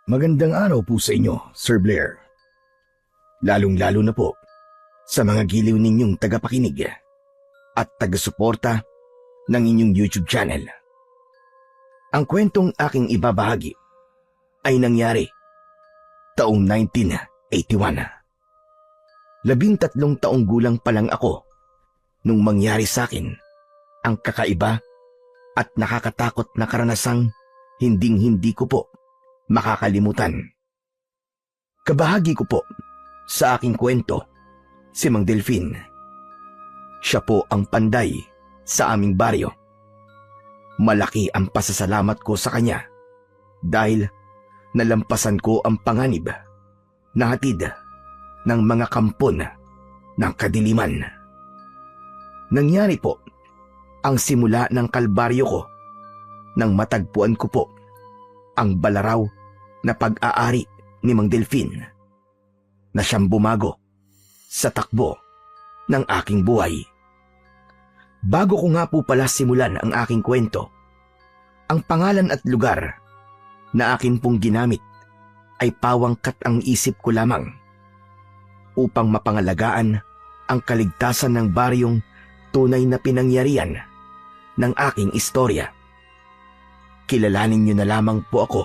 Magandang araw po sa inyo, Sir Blair. Lalong-lalo na po sa mga giliw ninyong tagapakinig at taga-suporta ng inyong YouTube channel. Ang kwentong aking ibabahagi ay nangyari taong 1981. 13 taong gulang pa lang ako nung mangyari sa akin ang kakaiba at nakakatakot na karanasang hinding-hindi ko po makakalimutan. Kabahagi ko po sa aking kwento si Mang Delfin. Siya po ang panday sa aming baryo. Malaki ang pasasalamat ko sa kanya dahil nalampasan ko ang panganib na hatid ng mga kampon ng kadiliman. Nangyari po ang simula ng kalbaryo ko nang matagpuan ko po ang balaraw na pag-aari ni Mang Delfin na siyang bumago sa takbo ng aking buhay. Bago ko nga po pala simulan ang aking kwento, ang pangalan at lugar na akin pong ginamit ay pawangkat ang isip ko lamang upang mapangalagaan ang kaligtasan ng baryong tunay na pinangyarihan ng aking istorya. Kilalanin niyo na lamang po ako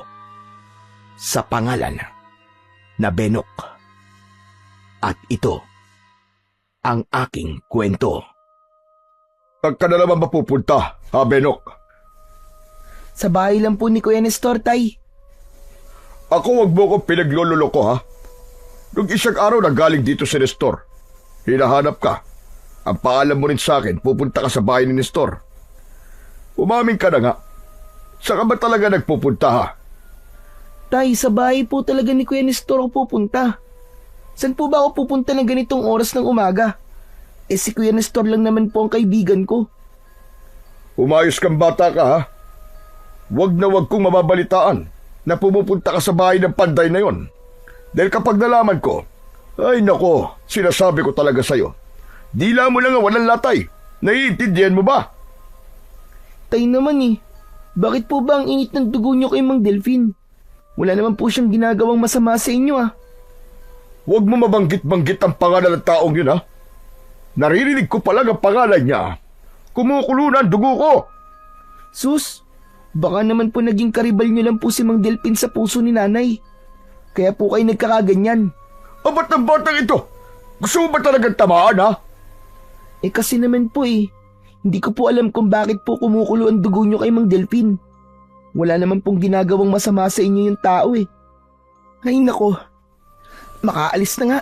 sa pangalan na Benok. At ito ang aking kwento. Saan ka na naman mapupunta, ha, Benok? Sa bahay lang po ni Kuya Nestor, Tay. Ako wag mo kong pinaglololoko, ha? Nung isang araw na galing dito si Nestor, hinahanap ka. Ang paalam mo rin sa akin, pupunta ka sa bahay ni Nestor. Umamin ka na nga. Saan ka ba talaga nagpupunta, ha? Tay, sa bahay po talaga ni Kuya Nestor ako pupunta. Saan po ba ako pupunta ng ganitong oras ng umaga? Si Kuya Nestor lang naman po ang kaibigan ko. Umayos kang bata ka, ha? Wag na wag kong mababalitaan na pumupunta ka sa bahay ng panday na yon. Dahil kapag nalaman ko, ay nako, sinasabi ko talaga sa'yo. Dila mo lang ang walang latay. Naiintindihan mo ba? Tay naman bakit po ba ang init ng dugo niyo kay Mang Delfin? Wala naman po siyang ginagawang masama sa inyo, Huwag mo mabanggit-banggit ang pangalan ng taong yun, ha? Naririnig ko pa lang ang pangalan niya. Kumukulo na ang dugo ko. Sus, baka naman po naging karibal niyo lang po si Mang Delfin sa puso ni nanay. Kaya po kayo nagkakaganyan. Ba't ang batang ito? Gusto mo ba talagang tamaan, ha? Kasi naman po hindi ko po alam kung bakit po kumukulo ang dugo niyo kay Mang Delfin. Wala naman pong ginagawang masama sa inyo yung tao Ay nako, makaalis na nga.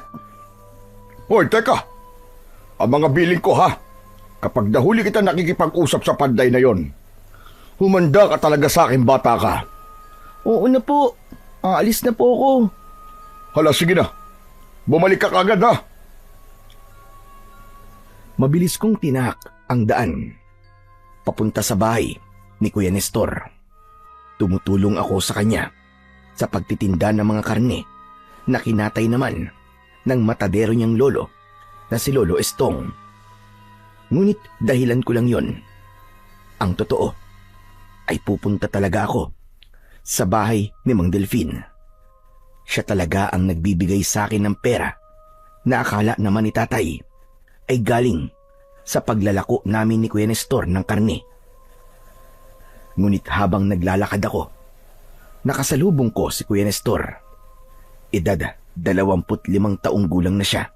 Hoy, teka. Ang mga biling ko, ha? Kapag nahuli kita nakikipag-usap sa panday na yon, humanda ka talaga sa akin, bata ka. Oo na po, aalis na po ako. Hala, sige na. Bumalik ka kagad, ha? Mabilis kong tinak ang daan papunta sa bahay ni Kuya Nestor. Tumutulong ako sa kanya sa pagtitinda ng mga karne na kinatay naman ng matadero niyang lolo na si Lolo Estong. Ngunit dahilan ko lang yon. Ang totoo ay pupunta talaga ako sa bahay ni Mang Delfin. Siya talaga ang nagbibigay sa akin ng pera na akala naman ni tatay ay galing sa paglalako namin ni Kuya Nestor ng karne. Ngunit habang naglalakad ako, nakasalubong ko si Kuya Nestor. Edad 25 taong gulang na siya.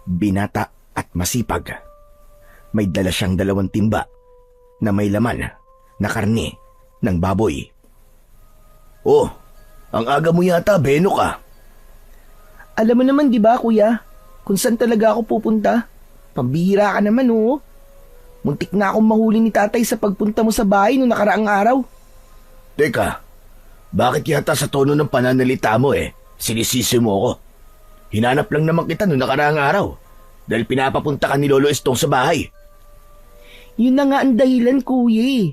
Binata at masipag. May dala siyang 2 timba na may laman na karne ng baboy. Oh, ang aga mo yata, Benok ka. Alam mo naman di ba kuya, kung saan talaga ako pupunta? Pambihira ka naman Muntik na akong mahuli ni tatay sa pagpunta mo sa bahay noong nakaraang araw. Teka, bakit yata sa tono ng pananalita mo sinisisi mo ako? Hinanap lang naman kita noong nakaraang araw dahil pinapapunta ka ni Lolo Estong sa bahay. Yun na nga ang dahilan, kuya.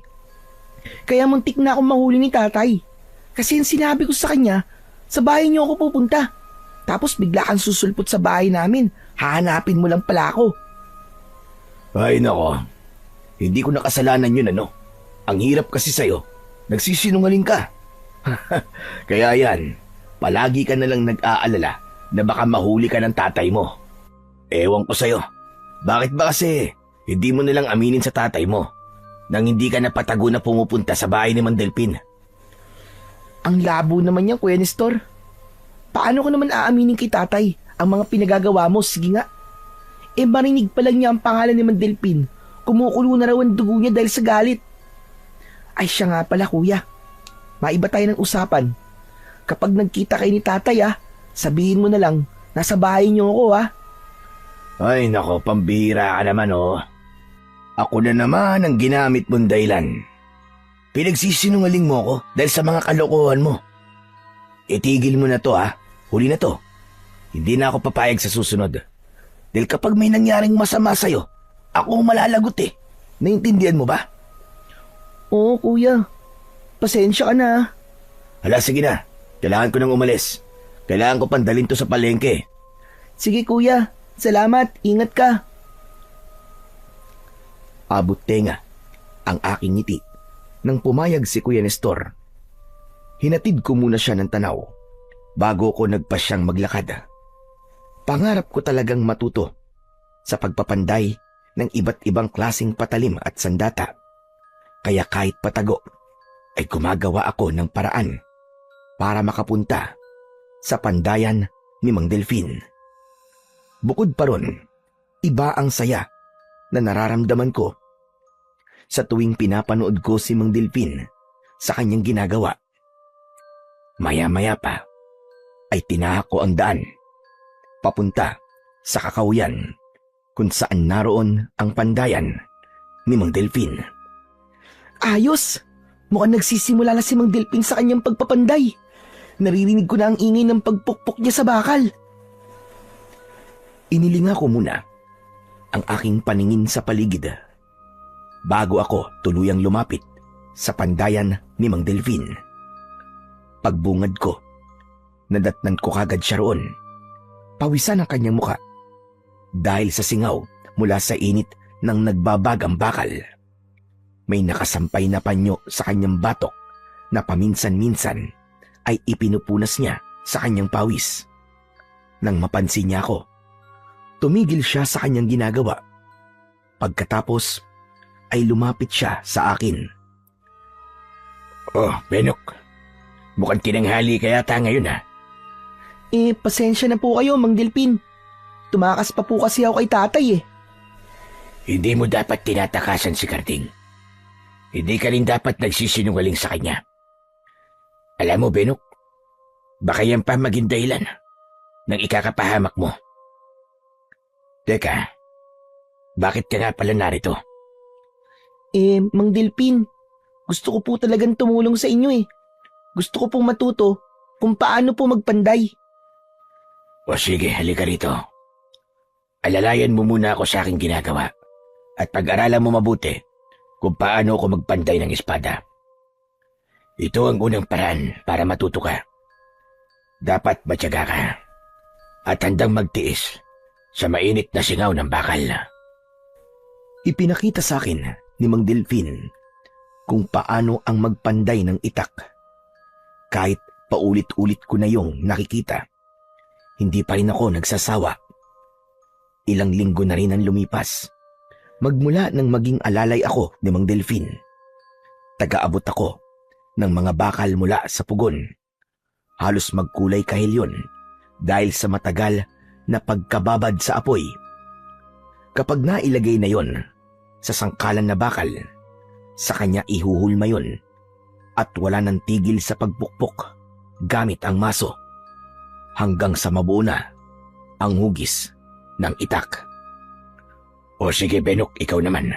Kaya muntik na akong mahuli ni tatay. Kasi yung sinabi ko sa kanya, sa bahay niyo ako pupunta. Tapos bigla kang susulpot sa bahay namin. Hahanapin mo lang pala ako. Ay nako, hindi ko nakasalanan yun Ang hirap kasi sa'yo. Nagsisinungaling ka. Kaya yan, palagi ka na lang nag-aalala na baka mahuli ka ng tatay mo. Ewan ko sa'yo, bakit ba kasi hindi mo nalang aminin sa tatay mo nang hindi ka napatago na pumupunta sa bahay ni Mandelpin? Ang labo naman yan, Kuya Nestor. Paano ko naman aaminin kay tatay ang mga pinagagawa mo? Sige nga. Marinig pa lang niya ang pangalan ni Mandelpin. Kumukulo na raw ang dugo niya dahil sa galit. Ay siya nga pala, kuya. Maiba tayo ng usapan. Kapag nagkita kayo ni tatay, sabihin mo na lang, nasa bahay niyo ako, Ay nako, pambihira ka naman oh. Ako na naman ang ginamit mong dahilan. Pinagsisinungaling mo ako dahil sa mga kalokohan mo. Itigil mo na to huli na to. Hindi na ako papayag sa susunod. Dahil kapag may nangyaring masama sa'yo, ako ang malalagot eh. Naintindihan mo ba? Oo, kuya. Pasensya ka na. Hala, sige na. Kailangan ko nang umalis. Kailangan ko pandalhin to sa palengke. Sige, kuya. Salamat. Ingat ka. Abot tenga ang aking ngiti nang pumayag si Kuya Nestor. Hinatid ko muna siya ng tanaw bago ko nagpasyang maglakad. Pangarap ko talagang matuto sa pagpapanday ng iba't ibang klaseng patalim at sandata. Kaya kahit patago ay gumagawa ako ng paraan para makapunta sa pandayan ni Mang Delfin. Bukod pa ron, iba ang saya na nararamdaman ko sa tuwing pinapanood ko si Mang Delfin sa kanyang ginagawa. Maya-maya pa ay tinahak ko ang daan papunta sa Kakahuyan kung saan naroon ang pandayan ni Mang Delfin. Ayos! Mukhang nagsisimula na si Mang Delfin sa kanyang pagpapanday. Naririnig ko na ang ingay ng pagpukpok niya sa bakal. Inilinga ko muna ang aking paningin sa paligid bago ako tuluyang lumapit sa pandayan ni Mang Delfin. Pagbungad ko, nadatnan ko kagad siya roon. Pawisan ang kanyang muka dahil sa singaw mula sa init ng nagbabagang bakal. May nakasampay na panyo sa kanyang batok na paminsan-minsan ay ipinupunas niya sa kanyang pawis. Nang mapansin niya ako, tumigil siya sa kanyang ginagawa. Pagkatapos ay lumapit siya sa akin. Oh, Benok. Mukhang tinanghali ka yata ngayon Pasensya na po kayo, Mang Delfin. Tumakas pa po kasi ako kay tatay Hindi mo dapat tinatakasan si Karding. Hindi ka rin dapat nagsisinungaling sa kanya. Alam mo, Benok, baka yan pa maging dahilan ng ikakapahamak mo. Teka, bakit ka nga pala narito? Mang Delfin, gusto ko po talagang tumulong sa inyo Gusto ko pong matuto kung paano po magpanday. O sige, halika rito. Alalayan mo muna ako sa aking ginagawa at pag-aralan mo mabuti kung paano ako magpanday ng espada. Ito ang unang paraan para matuto ka. Dapat matyaga ka at handang magtiis sa mainit na singaw ng bakal. Ipinakita sa akin ni Mang Delfin kung paano ang magpanday ng itak. Kahit paulit-ulit ko na yung nakikita, hindi pa rin ako nagsasawa. Ilang linggo na rin ang lumipas. Magmula nang maging alalay ako ni Mang Delfin. Taga-abot ako ng mga bakal mula sa pugon. Halos magkulay kahil yun dahil sa matagal na pagkababad sa apoy. Kapag nailagay na yon sa sangkalan na bakal, sa kanya ihuhulma yon at wala nang tigil sa pagpukpok gamit ang maso hanggang sa mabuo na ang hugis ng itak. O sige, Benok, ikaw naman.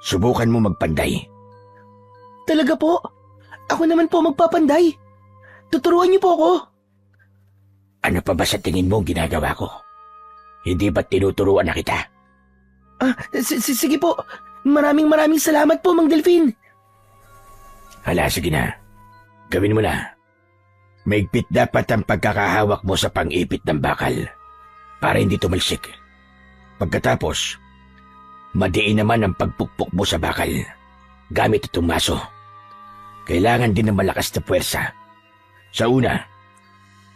Subukan mo magpanday. Talaga po? Ako naman po magpapanday. Tuturuan niyo po ako. Ano pa ba sa tingin mo ginagawa ko? Hindi ba tinuturuan na kita? Sige po. Maraming salamat po, Mang Delfin. Hala, sige na. Gawin mo na. Maigpit dapat ang pagkakahawak mo sa pang-ipit ng bakal para hindi tumalsik. Pagkatapos, madiin naman ang pagpukpok mo sa bakal gamit itong maso. Kailangan din ng malakas na puwersa. Sa una,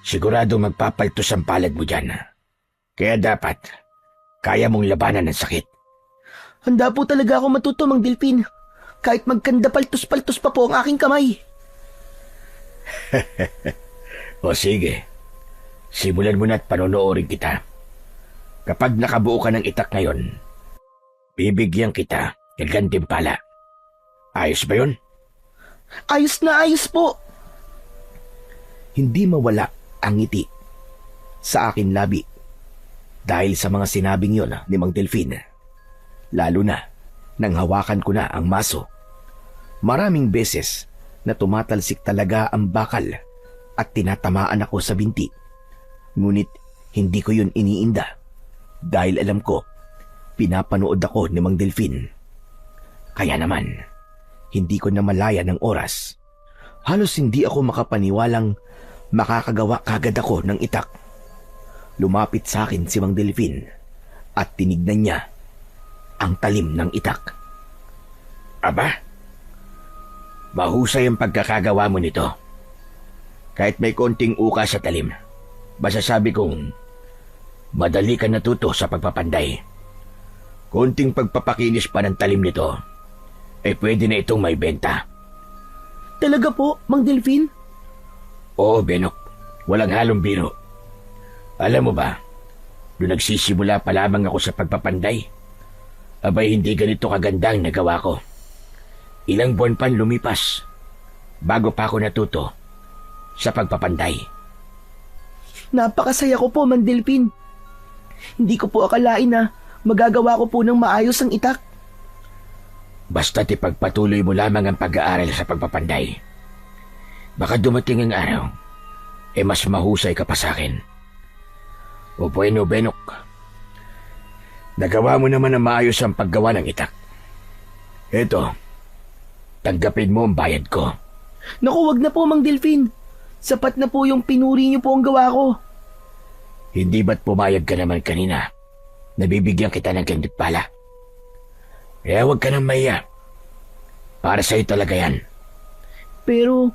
sigurado magpapaltos ang palad mo dyan. Kaya dapat, kaya mong labanan ng sakit. Handa po talaga ako matuto, Mang Delfin. Kahit magkanda paltos-paltos pa po ang aking kamay. O sige, simulan mo na at panonoorin kita. Kapag nakabuo ka ng itak ngayon, bibigyan kita ng gantimpala. Ayos ba yun? Ayos na ayos po. Hindi mawala ang ngiti sa akin labi dahil sa mga sinabing yon ni Mang Delfin. Lalo na nang hawakan ko na ang maso. Maraming beses na tumatalsik talaga ang bakal at tinatamaan ako sa binti. Ngunit hindi ko yun iniinda dahil alam ko pinapanood ako ni Mang Delfin. Kaya naman, hindi ko na malaya ng oras. Halos hindi ako makapaniwalang makakagawa kagad ako ng itak. Lumapit sa akin si Mang Delfin at tinignan niya ang talim ng itak. Aba, mahusay ang pagkakagawa mo nito. Kahit may konting uka sa talim, masasabi kong madali ka natuto sa pagpapanday. Konting pagpapakinis pa ng talim nito, pwede na itong may benta. Talaga po, Mang Delfin? Oo, Benok. Walang halong biro. Alam mo ba, doon nagsisimula pa lamang ako sa pagpapanday, abay hindi ganito kaganda ang nagawa ko. Ilang buwan pa lumipas bago pa ako natuto sa pagpapanday. Napakasaya ko po, Mang Delfin. Hindi ko po akalain na magagawa ko po ng maayos ang itak. Basta't ipagpatuloy mo lamang ang pag-aaral sa pagpapanday. Baka dumating ang araw, mas mahusay ka pa sa akin. O bueno, Benok. Nagawa mo naman ang maayos ang paggawa ng itak. Eto, tanggapin mo ang bayad ko. Naku, wag na po, Mang Delfin. Sapat na po yung pinuri niyo po ang gawa ko. Hindi ba't pumayag ka naman kanina? Nabibigyan kita ng gantimpala. Kaya huwag ka nang mahiya. Para sa'yo talaga yan. Pero,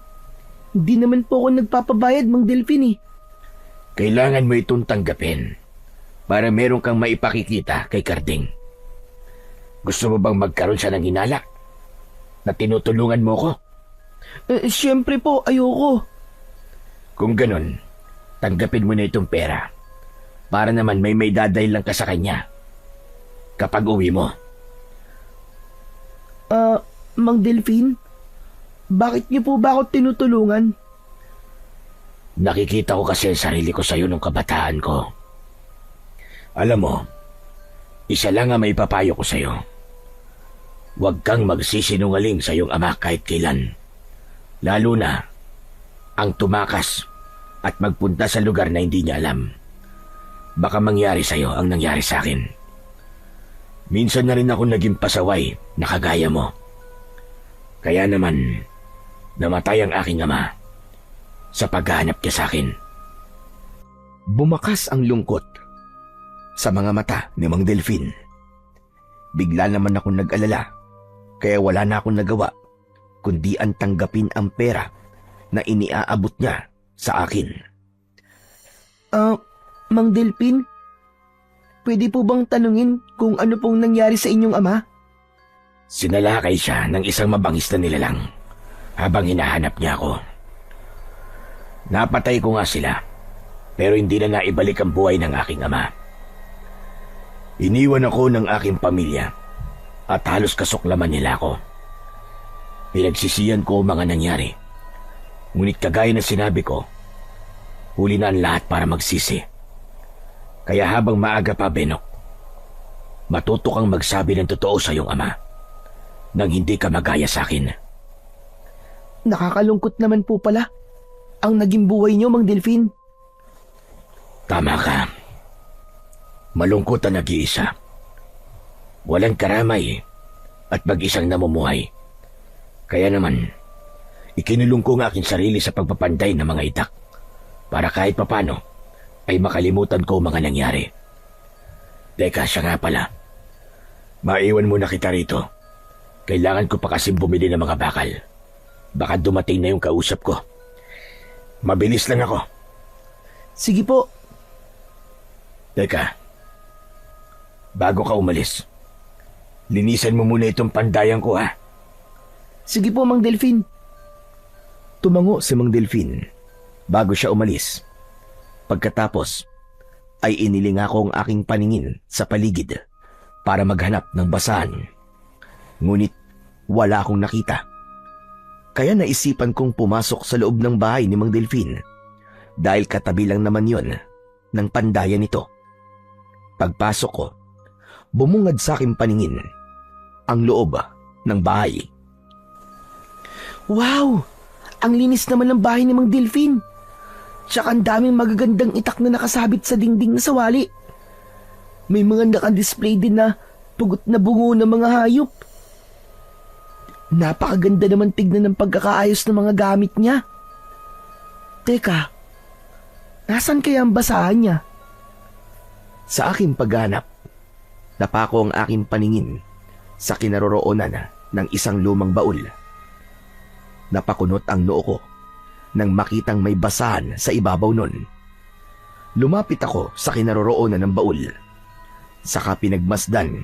di naman po ako nagpapabayad, Mang Delfin eh. Kailangan mo itong tanggapin para meron kang maipakikita kay Karding. Gusto mo bang magkaroon siya ng hinala na tinutulungan mo ko? Siyempre po, ayoko. Kung ganun, tanggapin mo na itong pera para naman may dadail lang ka sa kanya kapag uwi mo. Mang Delfin, bakit niyo po ba ako tinutulungan? Nakikita ko kasi ang sarili ko sa iyo nung kabataan ko. Alam mo, isa lang ang may papayo ko sa iyo. Huwag kang magsisinungaling sa iyong ama kahit kailan. Lalo na ang tumakas at magpunta sa lugar na hindi niya alam. Baka mangyari sa iyo ang nangyari sa akin. Minsan na rin ako naging pasaway na kagaya mo. Kaya naman, namatay ang aking ama sa paghahanap niya sa akin. Bumakas ang lungkot sa mga mata ni Mang Delfin. Bigla naman akong nag-alala, kaya wala na akong nagawa kundi ang tanggapin ang pera na iniaabot niya sa akin. Mang Delfin, pwede po bang tanungin kung ano pong nangyari sa inyong ama? Sinalakay siya ng isang mabangis na nilalang habang hinahanap niya ako. Napatay ko nga sila, pero hindi na naibalik ang buhay ng aking ama. Iniwan ako ng aking pamilya at halos kasuklaman nila ako. Pinagsisiyan ko ang mga nangyari. Ngunit kagaya na sinabi ko, huli na ang lahat para magsisi. Kaya habang maaga pa, Benok, matuto kang magsabi ng totoo sa iyong ama nang hindi ka magaya sa akin. Nakakalungkot naman po pala ang naging buhay niyo, Mang Delfin. Tama ka. Malungkot ang nag-iisa. Walang karamay at mag-isang namumuhay. Kaya naman, ikinulong ko ang aking sarili sa pagpapanday ng mga itak para kahit papano ay makalimutan ko mga nangyari. Teka, siya nga pala. Maiwan muna kita rito. Kailangan ko pa kasing bumili ng mga bakal. Baka dumating na yung kausap ko. Mabilis lang ako. Sige po. Teka, bago ka umalis, linisan mo muna itong pandayan ko, ha? Sige po, Mang Delfin. Tumango si Mang Delfin bago siya umalis. Pagkatapos, ay inilinga ko ang aking paningin sa paligid para maghanap ng basahan. Ngunit wala akong nakita. Kaya naisipan kong pumasok sa loob ng bahay ni Mang Delfin dahil katabi lang naman yon ng pandayan nito. Pagpasok ko, bumungad sa aking paningin ang loob ng bahay. Wow! Ang linis naman ng bahay ni Mang Delfin. Tsaka ang daming magagandang itak na nakasabit sa dingding na sawali. May mga nakadisplay din na pugot na bungo ng mga hayop. Napakaganda naman tignan ng pagkakaayos ng mga gamit niya. Teka, nasan kaya ang basahan niya? Sa aking paghanap, napako ang aking paningin sa kinaroroonan ng isang lumang baul. Napakunot ang noo ko nang makitang may basahan sa ibabaw nun. Lumapit ako sa kinaroroonan ng baul. Saka pinagmasdan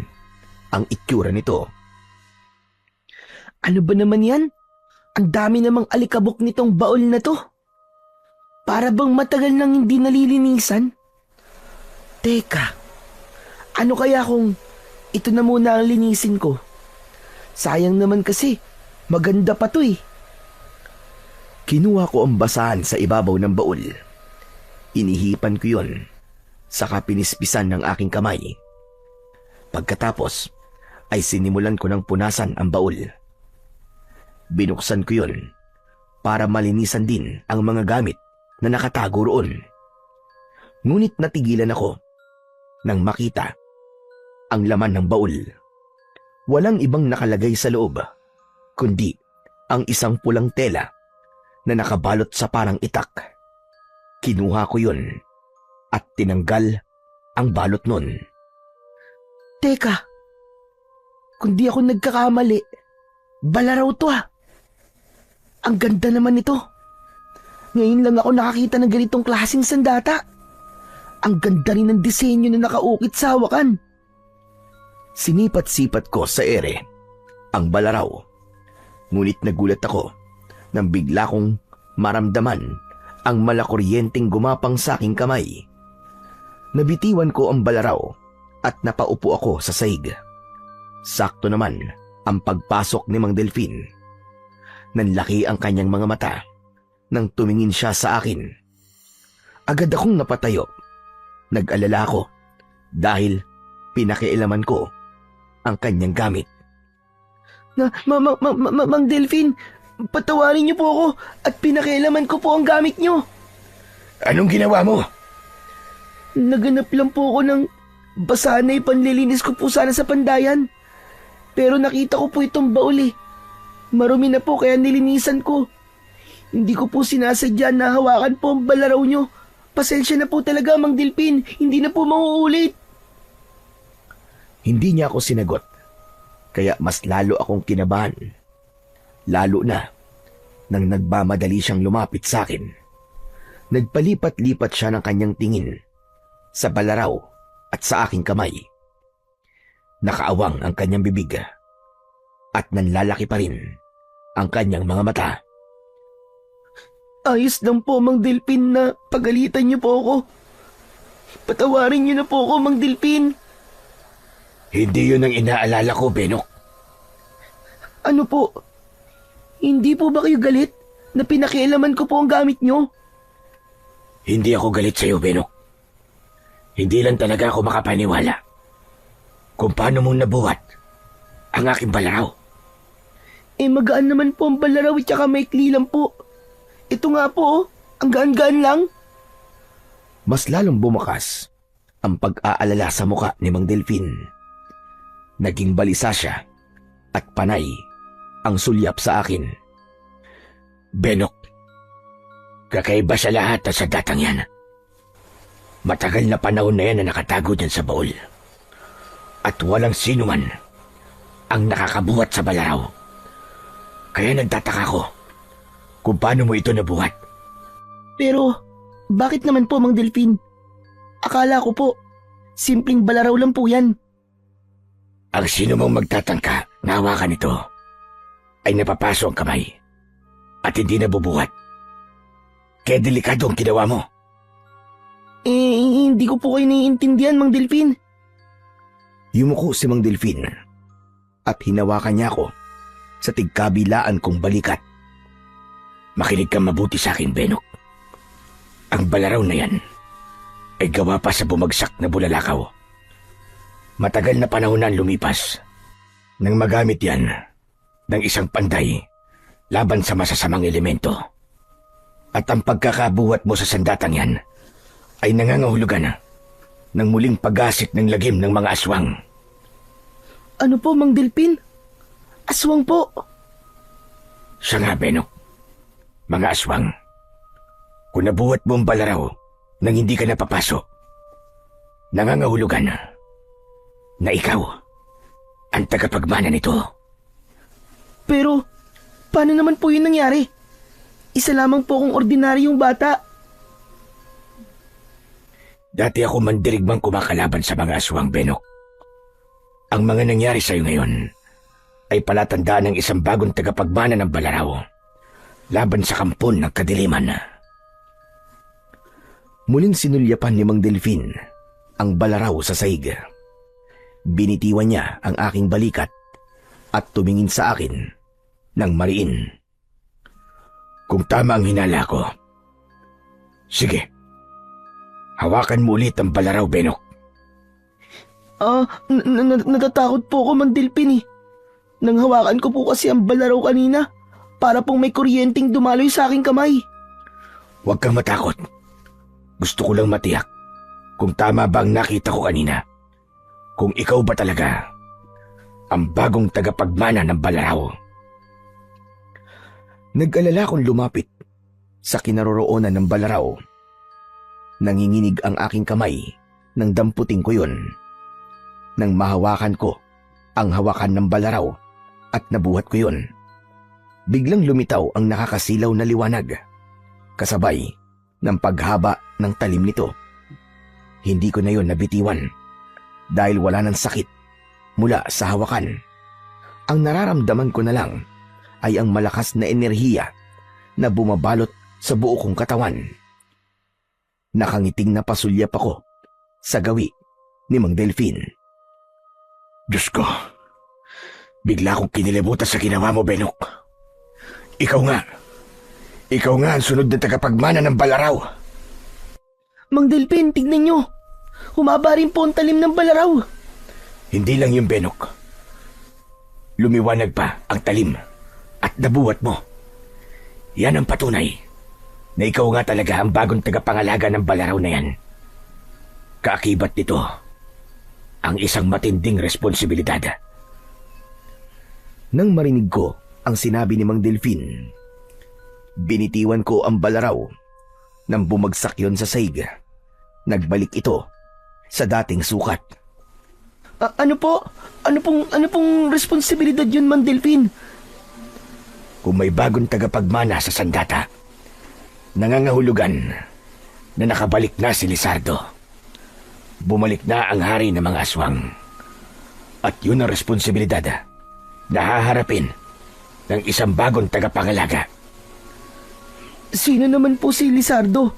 ang itsura nito. Ano ba naman yan? Ang dami namang alikabok nitong baul na to. Para bang matagal nang hindi nalilinisan? Teka, ano kaya kung ito na muna ang linisin ko? Sayang naman kasi, maganda pa to eh. Kinuha ko ang basahan sa ibabaw ng baul. Inihipan ko yun, saka pinispisan ng aking kamay. Pagkatapos, ay sinimulan ko ng punasan ang baul. Binuksan ko yun para malinisan din ang mga gamit na nakatago roon. Ngunit natigilan ako nang makita ang laman ng baul. Walang ibang nakalagay sa loob, kundi ang isang pulang tela na nakabalot sa parang itak. Kinuha ko yun at tinanggal ang balot nun. Teka, kung di ako nagkakamali, balaraw to ah. Ang ganda naman nito. Ngayon lang ako nakakita ng ganitong klaseng sandata. Ang ganda rin ng disenyo na nakaukit sa hawakan. Sinipat-sipat ko sa ere ang balaraw. Ngunit nagulat ako nang bigla kong maramdaman ang malakuryenteng gumapang sa aking kamay. Nabitiwan ko ang balaraw at napaupo ako sa sahig. Sakto naman ang pagpasok ni Mang Delfin. Nanlaki ang kanyang mga mata nang tumingin siya sa akin. Agad akong napatayo. Nag-alala ako dahil pinakialaman ko ang kanyang gamit. Mang Delfin, patawarin niyo po ako at pinakialaman ko po ang gamit niyo. Anong ginawa mo? Naganap lang po ako ng basahan na ipanlilinis ko po sana sa pandayan. Pero nakita ko po itong baul eh. Marumi na po kaya nilinisan ko. Hindi ko po sinasadya na hawakan po ang balaraw niyo. Pasensya na po talaga, Mang Delfin. Hindi na po mauulit. Hindi niya ako sinagot. Kaya mas lalo akong kinabahan. Lalo na nang nagmamadali siyang lumapit sa akin. Nagpalipat-lipat siya ng kanyang tingin sa balaraw at sa aking kamay. Nakaawang ang kanyang bibig at nanlalaki pa rin ang kanyang mga mata. Ayos lang po, Mang Delfin, na pagalitan niyo po ako. Patawarin niyo na po ako, Mang Delfin. Hindi yun ang inaalala ko, Benok. Ano po? Hindi po ba kayo galit na pinakialaman ko po ang gamit niyo? Hindi ako galit sa iyo, Benok. Hindi lang talaga ako makapaniwala kung paano mo nabuhat ang aking balaraw. Magaan naman po ang balaraw at saka maikli lang po. Ito nga po, ang gaan-gaan lang. Mas lalong bumakas ang pag-aalala sa muka ni Mang Delfin. Naging balisa siya at panay ang sulyap sa akin. Benok, kakaiba sa lahat at sa datang yan. Matagal na panahon na yan na nakatago dyan sa baul. At walang sino man ang nakakabuhat sa balaraw. Kaya nagtataka ko kung paano mo ito nabuhat. Pero, bakit naman po, Mang Delfin? Akala ko po, simpleng balaraw lang po yan. Ang sino mong magtatangka na hawakan ito ay napapaso ang kamay at hindi nabubuhat. Kaya delikado ang ginawa mo. Hindi ko po kayo naiintindihan, Mang Delfin. Yumuko si Mang Delfin at hinawakan niya ako sa tigkabilaan kong balikat. Makinig kang mabuti sa akin, Benok. Ang balaraw na yan ay gawa pa sa bumagsak na bulalakaw. Matagal na panahon na lumipas nang magamit yan ng isang panday laban sa masasamang elemento. At ang pagkakabuhat mo sa sandatang yan ay nangangahulugan ng muling paggasik ng lagim ng mga aswang. Ano po, Mang Delfin? Aswang po. Siya nga, Benok. Mga aswang. Kung nabuhat mo ang balaraw nang hindi ka napapasok, nangangahulugan na ikaw ang tagapagmana nito. Pero, paano naman po yun nangyari? Isa lamang po akong ordinaryong bata. Dati ako mandirigmang kumakalaban sa mga aswang, Benok. Ang mga nangyari sa'yo ngayon ay palatandaan ng isang bagong tagapagmana ng balaraw laban sa kampon ng kadiliman. Muling sinulyapan ni Mang Delfin ang balaraw sa saig. Binitiwan niya ang aking balikat at tumingin sa akin ng mariin. Kung tama ang hinala ko, sige, hawakan mo ulit ang balaraw, Benok. Natatakot po ako, Mang Delfin eh. Nang hawakan ko po kasi ang balaraw kanina, para pong may kuryenteng dumaloy sa aking kamay. Huwag kang matakot. Gusto ko lang matiyak kung tama ba ang nakita ko kanina. Kung ikaw ba talaga ang bagong tagapagmana ng balaraw. Nag-alala akong lumapit sa kinaroroonan ng balaraw. Nanginginig ang aking kamay nang damputing ko yun. Nang mahawakan ko ang hawakan ng balaraw at nabuhat ko yun, biglang lumitaw ang nakakasilaw na liwanag, kasabay ng paghaba ng talim nito. Hindi ko na yun nabitiwan dahil wala ng sakit mula sa hawakan. Ang nararamdaman ko na lang ay ang malakas na enerhiya na bumabalot sa buo kong katawan. Nakangiting napasulyap ako sa gawi ni Mang Delfin. Diyos ko, bigla akong kinilibutan sa ginawa mo, Benok. Ikaw nga ang sunod na tagapagmana ng balaraw. Mang Delfin, tignan nyo. Humaba rin po ang talim ng balaraw. Hindi lang yung Benok. Lumiwanag pa ang talim at nabuhat mo. Yan ang patunay na ikaw nga talaga ang bagong tagapangalaga ng balaraw na yan. Kaakibat nito ang isang matinding responsibilidad. Nang marinig ko ang sinabi ni Mang Delfin, binitiwan ko ang balaraw nang bumagsak yon sa saig. Nagbalik ito sa dating sukat. Ano pong responsibilidad yun, Mang Delfin? Kung may bagong tagapagmana sa sandata, nangangahulugan na nakabalik na si Lizardo. Bumalik na ang hari ng mga aswang. At yun ang responsibilidad na haharapin ng isang bagong tagapangalaga. Sino naman po si Lizardo?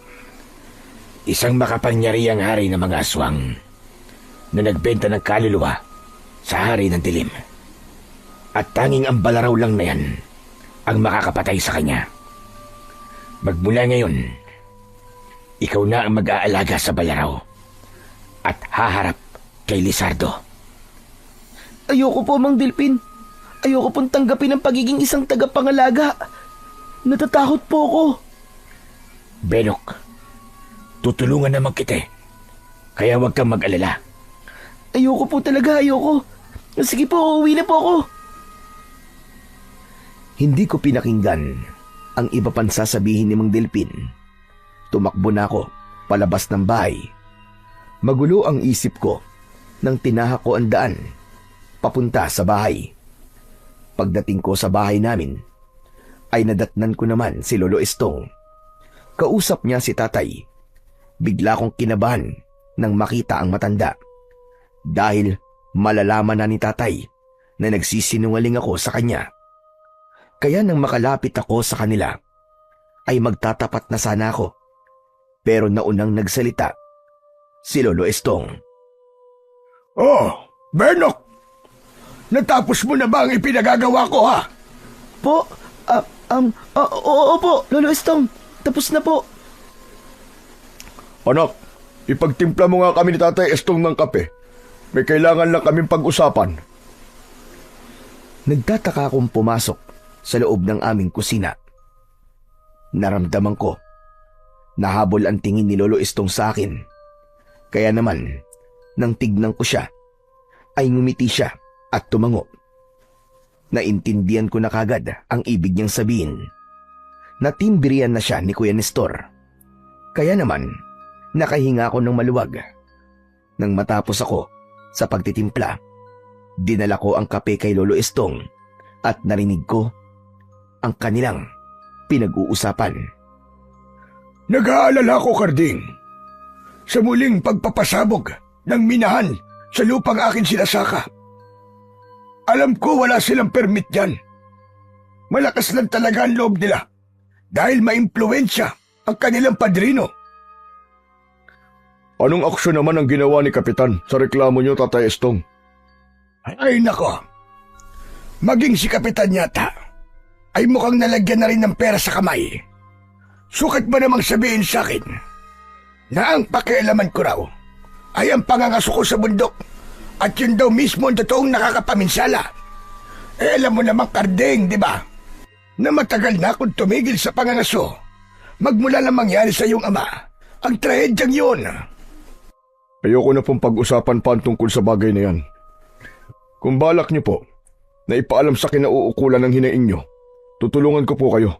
Isang makapangyarihang hari ng mga aswang na nagbenta ng kaluluwa sa hari ng dilim. At tanging ang balaraw lang na yan ang makakapatay sa kanya. Magmula ngayon, ikaw na ang mag-aalaga sa balaraw at haharap kay Lizardo. Ayoko po, Mang Delfin. Ayoko pong tanggapin ang pagiging isang tagapangalaga. Natatakot po ako. Benok, tutulungan naman kita, kaya huwag kang mag-alala. Ayoko po talaga, ayoko. Sige po, uwi na po ako. Hindi ko pinakinggan ang iba pang sasabihin ni Mang Delfin. Tumakbo na ako palabas ng bahay. Magulo ang isip ko nang tinahak ko ang daan papunta sa bahay. Pagdating ko sa bahay namin, ay nadatnan ko naman si Lolo Estong. Kausap niya si tatay. Bigla kong kinabahan nang makita ang matanda. Dahil malalaman na ni tatay na nagsisinungaling ako sa kanya. Kaya nang makalapit ako sa kanila, ay magtatapat na sana ako. Pero naunang nagsalita si Lolo Estong. Oh, Bernok! Natapos mo na ba ang ipinagagawa ko, ha? Po, oo po, Lolo Estong. Tapos na po. Anak, ipagtimpla mo nga kami ni Tatay Estong ng kape. May kailangan lang kaming pag-usapan. Nagtataka akong pumasok sa loob ng aming kusina. Naramdaman ko, nahabol ang tingin ni Lolo Estong sa akin. Kaya naman, nang tignan ko siya, ay ngumiti siya at tumango. Naintindihan ko na kagad ang ibig niyang sabihin. Natimbirian na siya ni Kuya Nestor. Kaya naman, nakahinga ako ng maluwag. Nang matapos ako sa pagtitimpla, dinala ko ang kape kay Lolo Estong at narinig ko ang kanilang pinag-uusapan. Nag-aalala ko, Karding. Sa muling pagpapasabog ng minahan sa lupang akin sinasaka. Alam ko wala silang permit dyan. Malakas lang talaga ang loob nila dahil maimpluwensya ang kanilang padrino. Anong aksyon naman ang ginawa ni Kapitan sa reklamo niyo, Tatay Estong? Ay nako, maging si Kapitan yata ay mukhang nalagyan na rin ng pera sa kamay. Sukat ba namang sabihin sa akin na ang pakialaman ko raw ay ang pangangaso ko sa bundok at yun daw mismo ang totoong nakakapaminsala? Eh alam mo namang, Karding, di ba? Na matagal na akong tumigil sa pangangaso magmula na mangyari sa iyong ama ang trahedyang yun. Ayoko na pong pag-usapan pa tungkol sa bagay na yan. Kung balak niyo po na ipaalam sa kinauukulan ng hinaing niyo, tutulungan ko po kayo.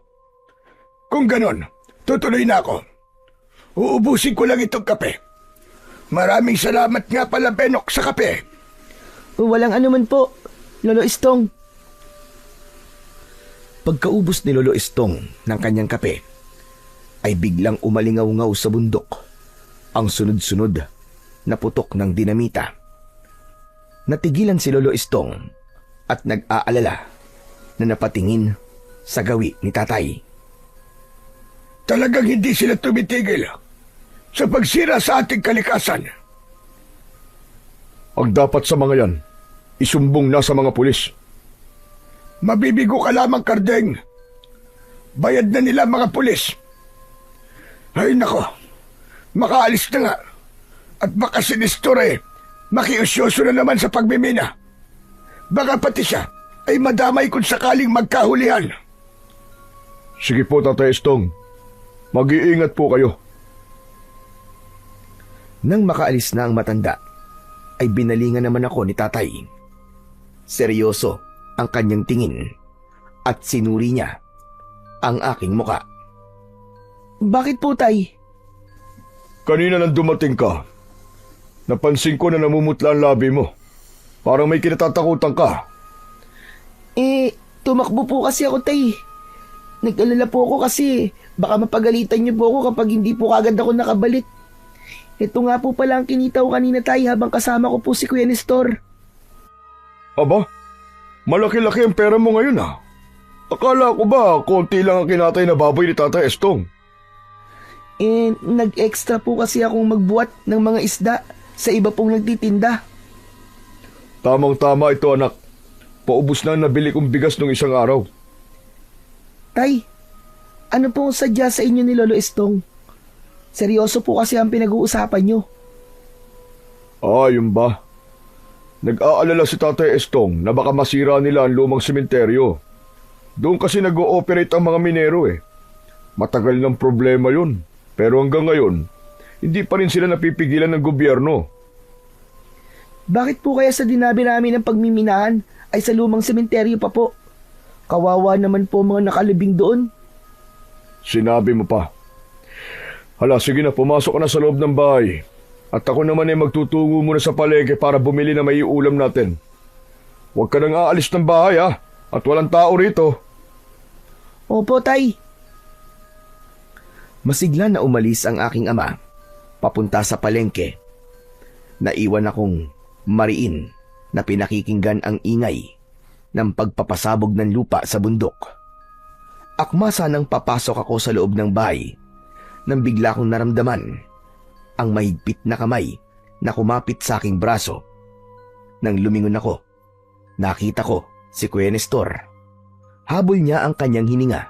Kung ganon, tutuloy na ako. Uubusin ko lang itong kape. Maraming salamat nga pala, Benok, sa kape. Walang anuman po, Lolo Estong. Pagkaubos ni Lolo Estong ng kanyang kape, ay biglang umalingaw-ngaw sa bundok ang sunod-sunod na putok ng dinamita. Natigilan si Lolo Estong at nag-aalala na napatingin sa gawi ni tatay. Talagang hindi sila tumitigil sa pagsira sa ating kalikasan. Ang dapat sa mga yan, isumbong na sa mga pulis. Mabibigo ka lamang, Kardeng. Bayad na nila mga pulis. Ay nako, makaalis na nga. At baka si Nestor makiusyoso na naman sa pagmimina. Baka pati siya ay madamay kung sakaling magkahulihan. Sige po, Tatay Estong. Mag-iingat po kayo. Nang makaalis na ang matanda, ay binalingan naman ako ni tatay. Seryoso ang kanyang tingin at sinuri niya ang aking muka. Bakit po, Tay? Kanina nang dumating ka, napansin ko na namumutla ang labi mo. Parang may kinatatakutan ka. Tumakbo po kasi ako, Tay. Nag-alala po ako kasi baka mapagalitan niyo po ako kapag hindi po kagad ako nakabalik. Ito nga po pala ang kinita ko kanina, Tay, habang kasama ko po si Kuya Nestor. Aba, malaki-laki ang pera mo ngayon, ha? Akala ko ba konti lang ang kinatay na baboy ni Tatay Estong? Nag-extra po kasi akong magbuhat ng mga isda sa iba pong nagtitinda. Tamang-tama ito, anak. Paubos na ang nabili kong bigas nung isang araw. Tay, ano po ang sadya sa inyo ni Lolo Estong? Seryoso po kasi ang pinag-uusapan nyo. Yun ba? Nag-aalala si Tatay Estong na baka masira nila ang lumang sementeryo. Doon kasi nag-ooperate ang mga minero Matagal ng problema yun. Pero hanggang ngayon, hindi pa rin sila napipigilan ng gobyerno. Bakit po kaya sa dinabi namin ng pagmiminahan ay sa lumang sementeryo pa po? Kawawa naman po mga nakalibing doon. Sinabi mo pa. Hala, sige na, pumasok ka na sa loob ng bahay. At ako naman magtutungo muna sa palengke para bumili na may ulam natin. Huwag ka nang aalis ng bahay, ha? At walang tao rito. Opo, Tay. Masigla na umalis ang aking ama, papunta sa palengke. Naiwan akong mariin na pinakikinggan ang ingay ng pagpapasabog ng lupa sa bundok. Akma sanang papasok ako sa loob ng bahay nang bigla kong naramdaman ang mahigpit na kamay na kumapit sa aking braso. Nang lumingon ako, nakita ko si Kuya Nestor. Habol niya ang kanyang hininga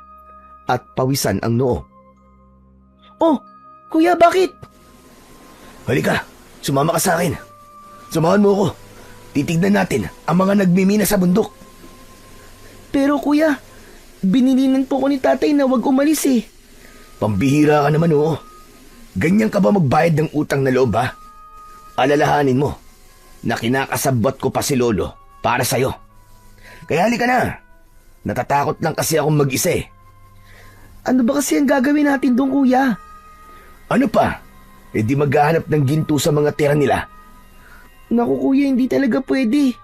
at pawisan ang noo. Oh, Kuya, bakit? Halika, sumama ka sa akin. Samahan mo ako. Titignan natin ang mga nagmimina sa bundok. Pero Kuya, binilinan po ko ni tatay na wag umalis eh. Pambihira ka naman, oo. Ganyan ka ba magbayad ng utang na loob, ha? Alalahanin mo na kinakasabot ko pa si Lolo para sa'yo. Kaya halika na. Natatakot lang kasi akong mag-isa eh. Ano ba kasi ang gagawin natin doon, Kuya? Ano pa? E di maghahanap ng ginto sa mga tira nila. Naku, Kuya, hindi talaga pwede.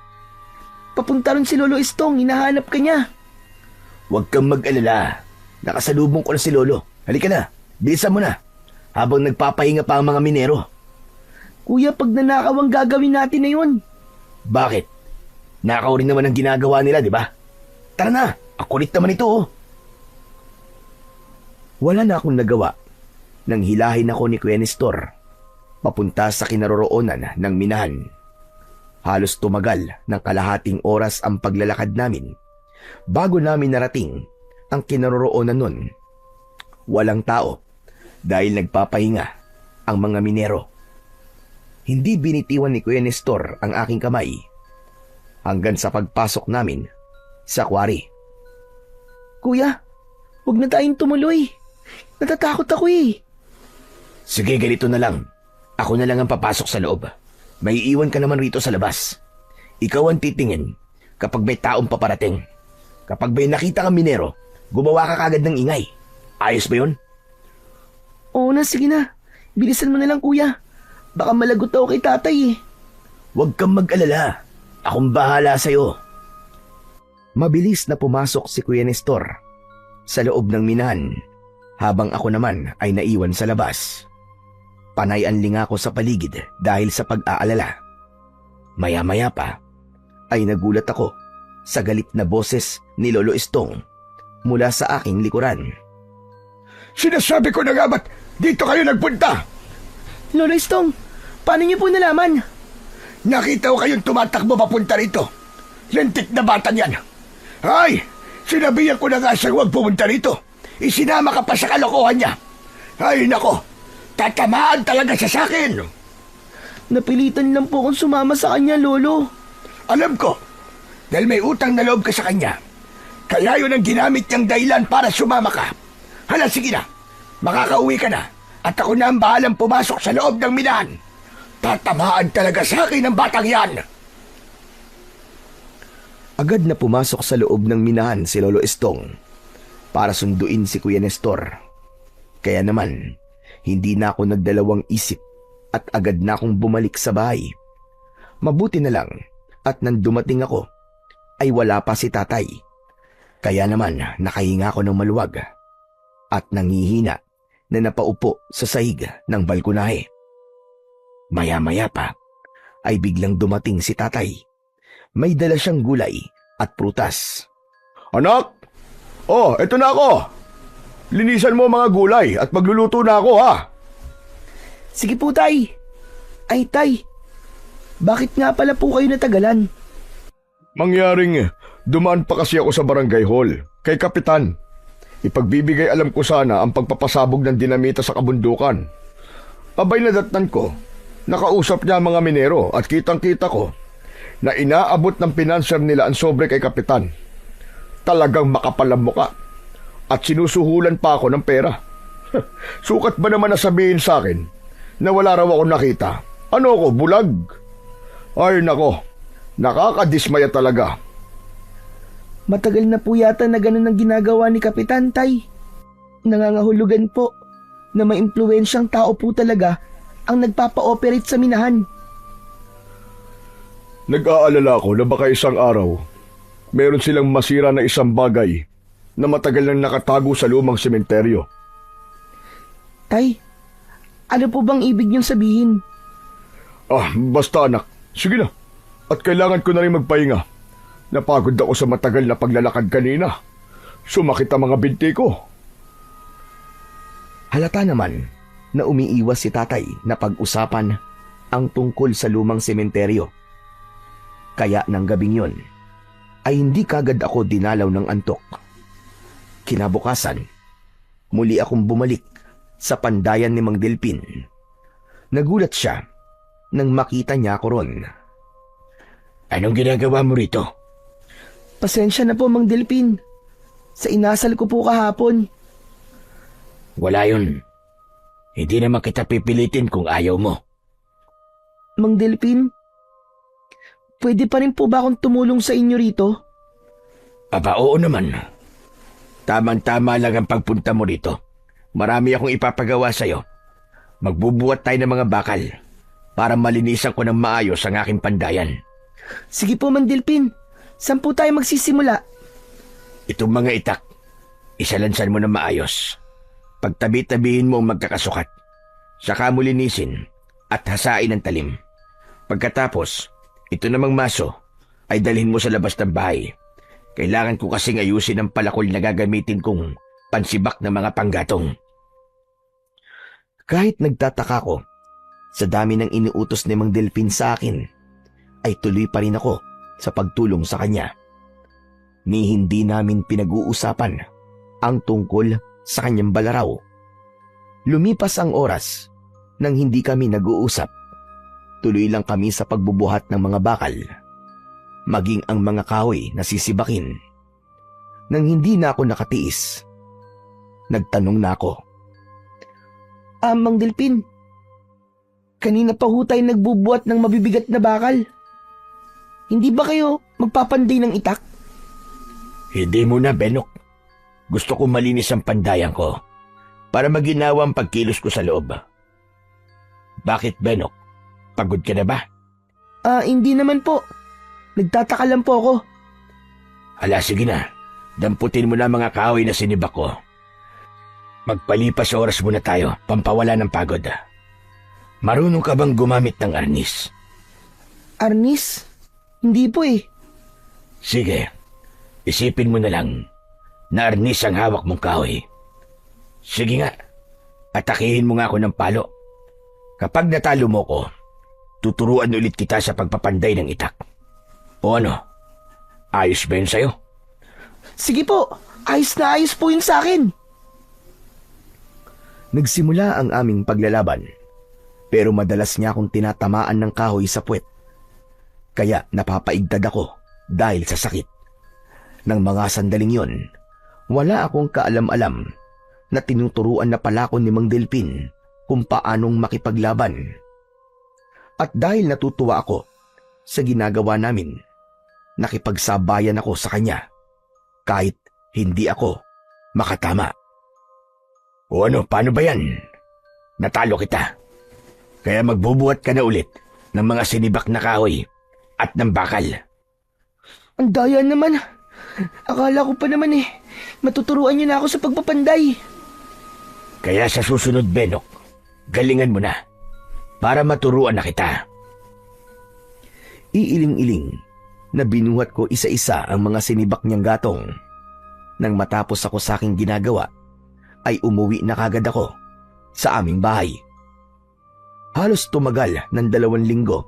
Papunta rin si Lolo Estong, hinahanap ka niya. Huwag kang mag-alala. Nakasalubong ko na si Lolo. Halika na, bilisan mo na. Habang nagpapahinga pa ang mga minero. Kuya, pag nanakaw ang gagawin natin na yun. Bakit? Nakaw rin naman ang ginagawa nila, di ba? Tara na, akulit naman ito, oh. Wala na akong nagawa nang hilahin ako ni Kuya Nestor papunta sa kinaroroonan ng minahan. Halos tumagal ng kalahating oras ang paglalakad namin bago namin narating ang kinaroroonan nun. Walang tao dahil nagpapahinga ang mga minero. Hindi binitiwan ni Kuya Nestor ang aking kamay hanggang sa pagpasok namin sa quarry. Kuya, huwag na tayong tumuloy. Natatakot ako eh. Sige, ganito na lang. Ako na lang ang papasok sa loob. May iwan ka naman rito sa labas. Ikaw ang titingin kapag may taong paparating. Kapag may nakita kang minero, gumawa ka kagad ng ingay. Ayos ba yun? Oo na, sige na. Bilisan mo na lang, Kuya. Baka malagot ako kay tatay eh. Huwag kang mag-alala. Akong bahala sa'yo. Mabilis na pumasok si Kuya Nestor sa loob ng minahan habang ako naman ay naiwan sa labas. Panay ang linga ko sa paligid dahil sa pag-aalala. Maya-maya pa ay nagulat ako sa galit na boses ni Lolo Estong mula sa aking likuran. Sinasabi ko na nga ba't dito kayo nagpunta? Lolo Estong, paano niyo po nalaman? Nakita ko kayong tumatakbo papunta rito. Lentik na bata niyan. Ay, sinabihan ko na nga siyang huwag pumunta rito. Isinama ka pa sa kalokohan niya. Ay, nako. Tatamaan talaga siya sa akin. Napilitan lang po akong sumama sa kanya, Lolo. Alam ko. Dahil may utang na loob ka sa kanya. Kaya yun ang ginamit niyang dahilan para sumama ka. Hala, sige na. Makakauwi ka na. At ako na ang bahalang pumasok sa loob ng minahan. Tatamaan talaga sa akin ang batang yan. Agad na pumasok sa loob ng minahan si Lolo Estong para sunduin si Kuya Nestor. Kaya naman, hindi na ako nagdalawang isip at agad na akong bumalik sa bahay. Mabuti na lang at nang dumating ako ay wala pa si tatay. Kaya naman nakahinga ako ng maluwag at nangihina na napaupo sa sahig ng balkonahe. Maya-maya pa ay biglang dumating si tatay. May dala siyang gulay at prutas. Anak! Oh, eto na ako. Linisan mo mga gulay at magluluto na ako, ha? Sige po, tay. Ay, tay. Bakit nga pala po kayo natagalan? Mangyaring dumaan pa kasi ako sa barangay hall kay Kapitan. Ipagbibigay alam ko sana ang pagpapasabog ng dinamita sa kabundukan. Abay nadatnan ko, nakausap niya ang mga minero at kitang-kita ko na inaabot ng pinanser nila ang sobre kay Kapitan. Talagang makapal ang muka at sinusuhulan pa ako ng pera. Sukat ba naman na sabihin sa akin na wala raw ako nakita? Ano ko, bulag? Ay nako, nakakadismaya talaga. Matagal na po yata na ganun ang ginagawa ni Kapitan, tay. Nangangahulugan po na may impluwensyang tao po talaga ang nagpapa-operate sa minahan. Nag-aalala ako na baka isang araw, meron silang masira na isang bagay na matagal nang nakatago sa lumang sementeryo. Tay, ano po bang ibig niyong sabihin? Basta anak. Sige na. At kailangan ko na rin magpahinga. Napagod ako sa matagal na paglalakad kanina. Sumakit ang mga binti ko. Halata naman na umiiwas si tatay na pag-usapan ang tungkol sa lumang sementeryo. Kaya ng gabing yon ay hindi kagad ako dinalaw ng antok. Kinabukasan, muli akong bumalik sa pandayan ni Mang Delpin. Nagulat siya nang makita niya ako ron. Anong ginagawa mo rito? Pasensya na po, Mang Delpin. Sa inasal ko po kahapon. Wala yun. Hindi naman kita pipilitin kung ayaw mo. Mang Delpin, pwede pa rin po ba akong tumulong sa inyo rito? Oo naman. Tamang-tama lang ang pagpunta mo rito. Marami akong ipapagawa sa'yo. Magbubuhat tayo ng mga bakal para malinisan ko ng maayos ang aking pandayan. Sige po, Mang Delpin. Saan po tayo magsisimula? Itong mga itak, isalansan mo ng maayos. Pagtabi-tabihin mo ang magkakasukat. Saka mo linisin at hasain ang talim. Pagkatapos, ito namang maso ay dalhin mo sa labas ng bahay. Kailangan ko kasing ayusin ang palakol na gagamitin kong pansibak ng mga panggatong. Kahit nagtataka ko sa dami ng iniutos ni Mang Delpin sa akin, ay tuloy pa rin ako sa pagtulong sa kanya. Ni hindi namin pinag-uusapan ang tungkol sa kanyang balaraw. Lumipas ang oras nang hindi kami nag-uusap. Tuloy lang kami sa pagbubuhat ng mga bakal, maging ang mga kahoy na sisibakin. Nang hindi na ako nakatiis, nagtanong na ako. Mang Delpin, kanina pa ho tayo nagbubuhat ng mabibigat na bakal. Hindi ba kayo magpapanday ng itak? Hindi mo na, Benok. Gusto ko malinis ang pandayan ko para maginawa ang pagkilos ko sa loob. Bakit, Benok? Pagod ka na ba? Hindi naman po. Nagtataka lang po ako. Hala, sige na. Damputin mo na mga kahoy na sinibak ko. Magpalipas oras muna tayo, pampawala ng pagod. Marunong ka bang gumamit ng arnis? Arnis? Hindi po eh. Sige, isipin mo na lang na arnis ang hawak mong kahoy. Sige nga, atakihin mo nga ako ng palo. Kapag natalo mo ko, tuturuan ulit kita sa pagpapanday ng itak. O ano, ayos ba yun sa'yo? Sige po, ayos na ayos po yun sa akin. Nagsimula ang aming paglalaban, pero madalas niya akong tinatamaan ng kahoy sa puwet. Kaya napapaigtad ako dahil sa sakit. Nang mga sandaling yon, wala akong kaalam-alam na tinuturuan na pala ako ni Mang Delpin kung paanong makipaglaban. At dahil natutuwa ako sa ginagawa namin, nakipagsabayan ako sa kanya kahit hindi ako makatama. O ano, paano ba yan? Natalo kita. Kaya magbubuhat ka na ulit ng mga sinibak na kahoy at ng bakal. Ang daya naman. Akala ko pa naman matuturuan niyo na ako sa pagpapanday. Kaya sa susunod, Benok, galingan mo na para maturuan na kita. Iiling-iling na binuhat ko isa-isa ang mga sinibak niyang gatong. Nang matapos ako sa aking ginagawa, ay umuwi na kagad ako sa aming bahay. Halos tumagal ng 2 linggo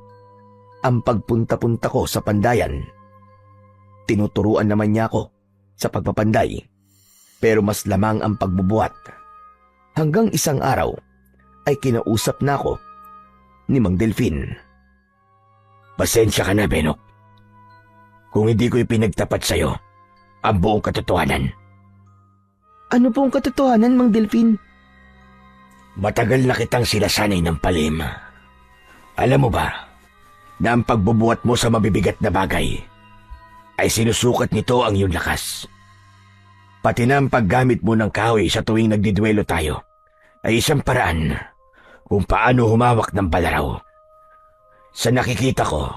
ang pagpunta-punta ko sa pandayan. Tinuturuan naman niya ako sa pagpapanday, pero mas lamang ang pagbubuhat. Hanggang isang araw ay kinausap na ako ni Mang Delpin. Pasensya ka na, Benok. Kung hindi ko ipinagtapat sa'yo ang buong katotohanan. Ano pong katotohanan, Mang Delpin? Matagal na kitang sinasanay ng palim. Alam mo ba na ang pagbubuhat mo sa mabibigat na bagay ay sinusukat nito ang iyong lakas. Pati na ang paggamit mo ng kahoy sa tuwing nagdidwelo tayo ay isang paraan kung paano humawak ng balaraw. Sa nakikita ko,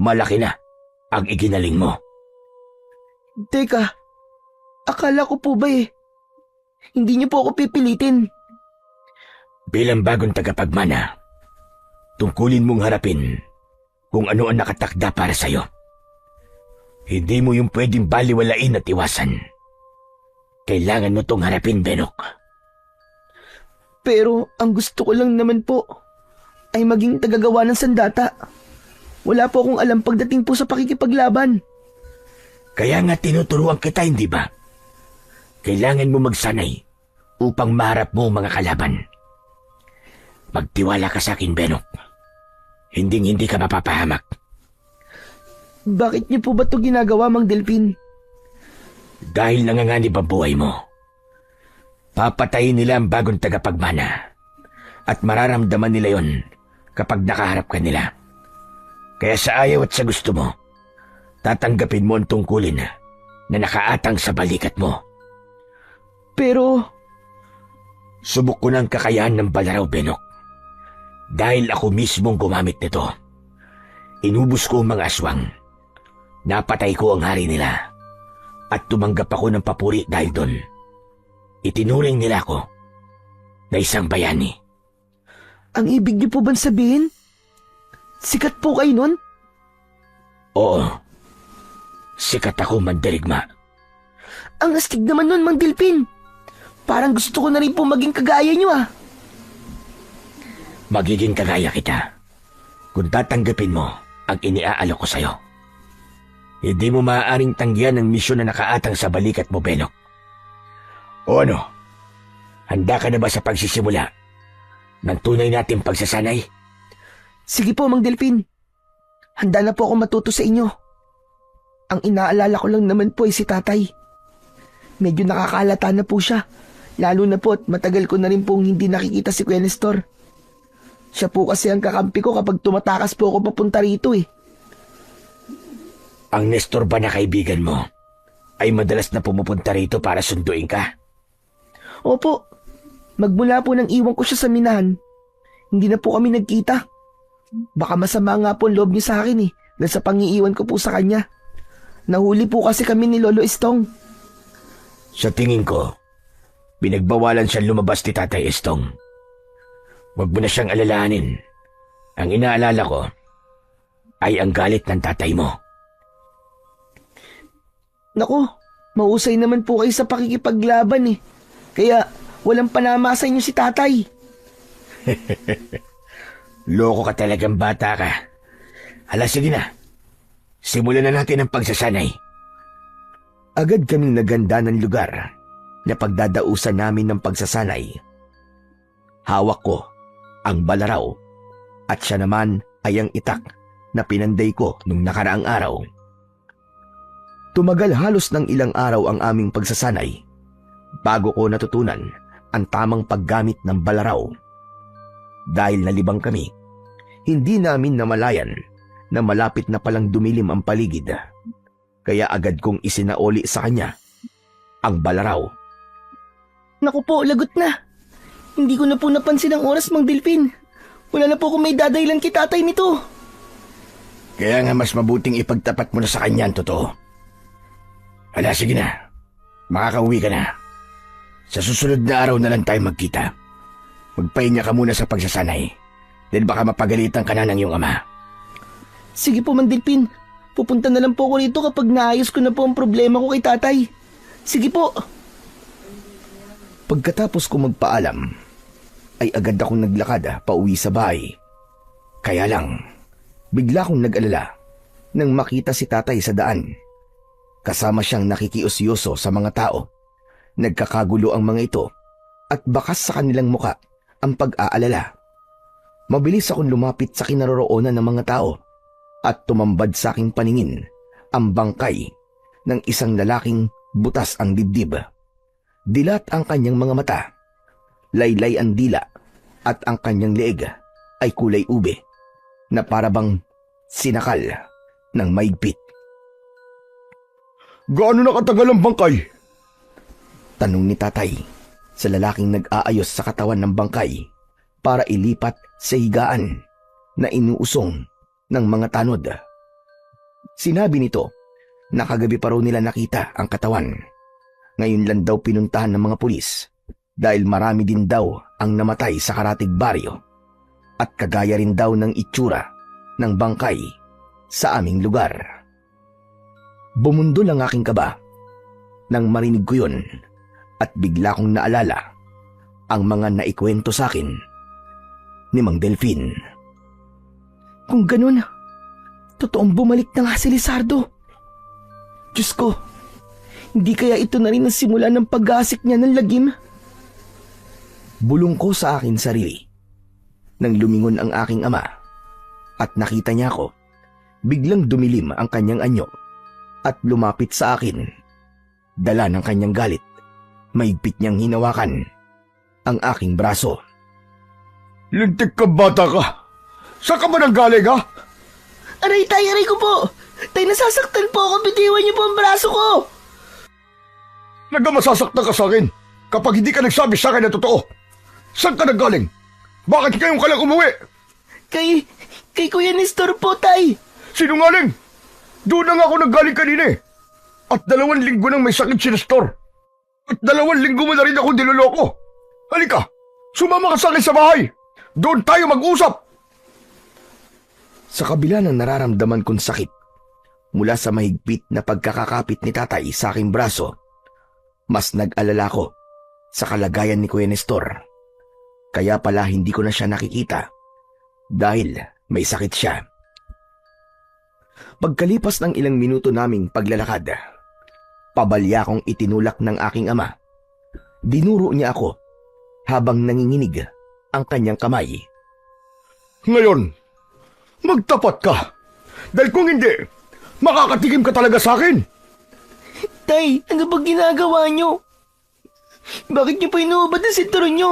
malaki na ang iginaling mo. Teka, Akala ko po ba hindi niyo po ako pipilitin. Bilang bagong tagapagmana, tungkulin mong harapin kung ano ang nakatakda para sa'yo. Hindi mo yung pwedeng baliwalain at iwasan. Kailangan mo tong harapin, Benok. Pero ang gusto ko lang naman po ay maging tagagawa ng sandata. Wala po akong alam pagdating po sa pakikipaglaban. Kaya nga tinuturuan kita, hindi ba? Kailangan mo magsanay upang maharap mo ang mga kalaban. Magtiwala ka sa akin, Benok. Hindi ka mapapahamak. Bakit niyo po ba ito ginagawa, Mang Delphin? Dahil nanganganib ang buhay mo. Papatayin nila ang bagong tagapagmana. At mararamdaman nila yon kapag nakaharap ka nila. Kaya sa ayaw at sa gusto mo, tatanggapin mo ang tungkulin na nakaatang sa balikat mo. Pero Subok ko ng kakayahan ng balaraw, Benok. Dahil ako mismong gumamit nito. Inubos ko ang mga aswang. Napatay ko ang hari nila. At tumanggap ako ng papuri dahil doon. Itinuring nila ako na isang bayani. ang ibig niyo po bang sabihin? Sikat po kayo nun? Oo. Sikat ako, mandirigma. Ang astig naman nun, Mang Delphin. Parang gusto ko na rin po maging kagaya niyo Magiging kagaya kita kung tatanggapin mo ang iniaalok ko sa'yo. Hindi mo maaaring tanggihan ang misyon na nakaatang sa balikat mo, Benok. O ano? Handa ka na ba sa pagsisimula ng tunay nating pagsasanay? Sige po, Mang Delphin. Handa na po ako matuto sa inyo. Ang inaalala ko lang naman po ay si tatay. Medyo nakakalata na po siya. Lalo na po at matagal ko na rin pong hindi nakikita si Kuya Nestor. Siya po kasi ang kakampi ko kapag tumatakas po ako papunta rito . Ang Nestor ba na kaibigan mo ay madalas na pumupunta rito para sunduin ka? Opo. Magmula po nang iwan ko siya sa minahan, hindi na po kami nagkita. Baka masama nga po ang loob niya sa akin dahil sa pangiiwan ko po sa kanya. Nahuli po kasi kami ni Lolo Estong. Sa tingin ko, pinagbawalan siyang lumabas ni Tatay Estong. Huwag mo na siyang alalahanin. Ang inaalala ko ay ang galit ng tatay mo. Naku, mahusay naman po kayo sa pakikipaglaban . Kaya walang panama sa inyo si tatay. Loko ka talagang bata ka. Hala, sige na. Simulan na natin ang pagsasanay. Agad kaming naganda ng lugar na pagdadausan namin ng pagsasanay. Hawak ko ang balaraw at siya naman ay ang itak na pinanday ko nung nakaraang araw. Tumagal halos ng ilang araw ang aming pagsasanay bago ko natutunan ang tamang paggamit ng balaraw. Dahil nalibang kami, hindi namin namalayan na malapit na palang dumilim ang paligid. Kaya agad kong isinaoli sa kanya ang balaraw. Naku po, lagot na. Hindi ko na po napansin ang oras, Mang Delphin. Wala na po kung may dadaylan kay tatay nito. Kaya nga mas mabuting ipagtapat mo na sa kanya ang totoo. Hala, sige na. Makakauwi ka na. Sa susunod na araw na lang tayo magkita. Magpahinga ka muna sa pagsasanay. Dahil baka mapagalitan ka na ng iyong ama. Sige po, Mang Delphin. Pupunta na lang po ako rito kapag naayos ko na po ang problema ko kay tatay. Sige po. Pagkatapos ko magpaalam, ay agad akong naglakad pauwi sa bahay. Kaya lang, bigla akong nag-alala nang makita si tatay sa daan. Kasama siyang nakikiusyoso sa mga tao. Nagkakagulo ang mga ito at bakas sa kanilang muka ang pag-aalala. Mabilis akong lumapit sa kinaroroonan ng mga tao at tumambad sa aking paningin ang bangkay ng isang lalaking butas ang dibdib. Dilat ang kanyang mga mata, laylay ang dila at ang kanyang leeg ay kulay ube na parabang sinakal ng maigpit. Gaano nakatagal ang bangkay? Tanong ni tatay sa lalaking nag-aayos sa katawan ng bangkay para ilipat sa higaan na inuusong ng mga tanod. Sinabi nito na kagabi pa raw nila nakita ang katawan Ngayon lang daw pinuntahan ng mga pulis dahil marami din daw ang namatay sa Karatig Baryo at kagaya rin daw ng itsura ng bangkay sa aming lugar. Bumundol ang aking kaba nang marinig ko yun at bigla kong naalala ang mga naikwento sa akin ni Mang Delfin. Kung ganun, totoong bumalik na nga si Lizardo. Diyos ko, hindi kaya ito na rin ang simula ng pag-aasik niya ng lagim? Bulong ko sa akin sarili nang lumingon ang aking ama at nakita niya ako. Biglang dumilim ang kanyang anyo at lumapit sa akin. Dala ng kanyang galit, mahigpit niyang hinawakan ang aking braso. Lintik ka, bata ka! Saan ka ba nanggaling, ha? Aray tay, aray ko po! Tay, nasasaktan po ako, bitiwan niyo po ang braso ko! Nagmasasaktan ka sa akin kapag hindi ka nagsabi sa akin na totoo. Saan ka nanggaling? Bakit ngayon ka lang umuwi? Kay Kuya Nestor po, tay! Sinungaling! Doon na nga ako nanggaling kanina eh. At 2 linggo nang may sakit si Nestor. At 2 linggo mo na rin ako niloloko. Halika, sumama ka sa akin sa bahay. Doon tayo mag-usap. Sa kabila ng nararamdaman kong sakit mula sa mahigpit na pagkakakapit ni tatay sa aking braso, mas nag-alala ko sa kalagayan ni Kuya Nestor. Kaya pala hindi ko na siya nakikita dahil may sakit siya. Pagkalipas ng ilang minuto naming paglalakad, pabalya kong itinulak ng aking ama. Dinuro niya ako habang nanginginig ang kanyang kamay. Ngayon, magtapat ka. Dahil kung hindi, makakatikim ka talaga sa akin. Tay, ano ba ginagawa niyo? Bakit niyo pa inuubad ang sinturon niyo?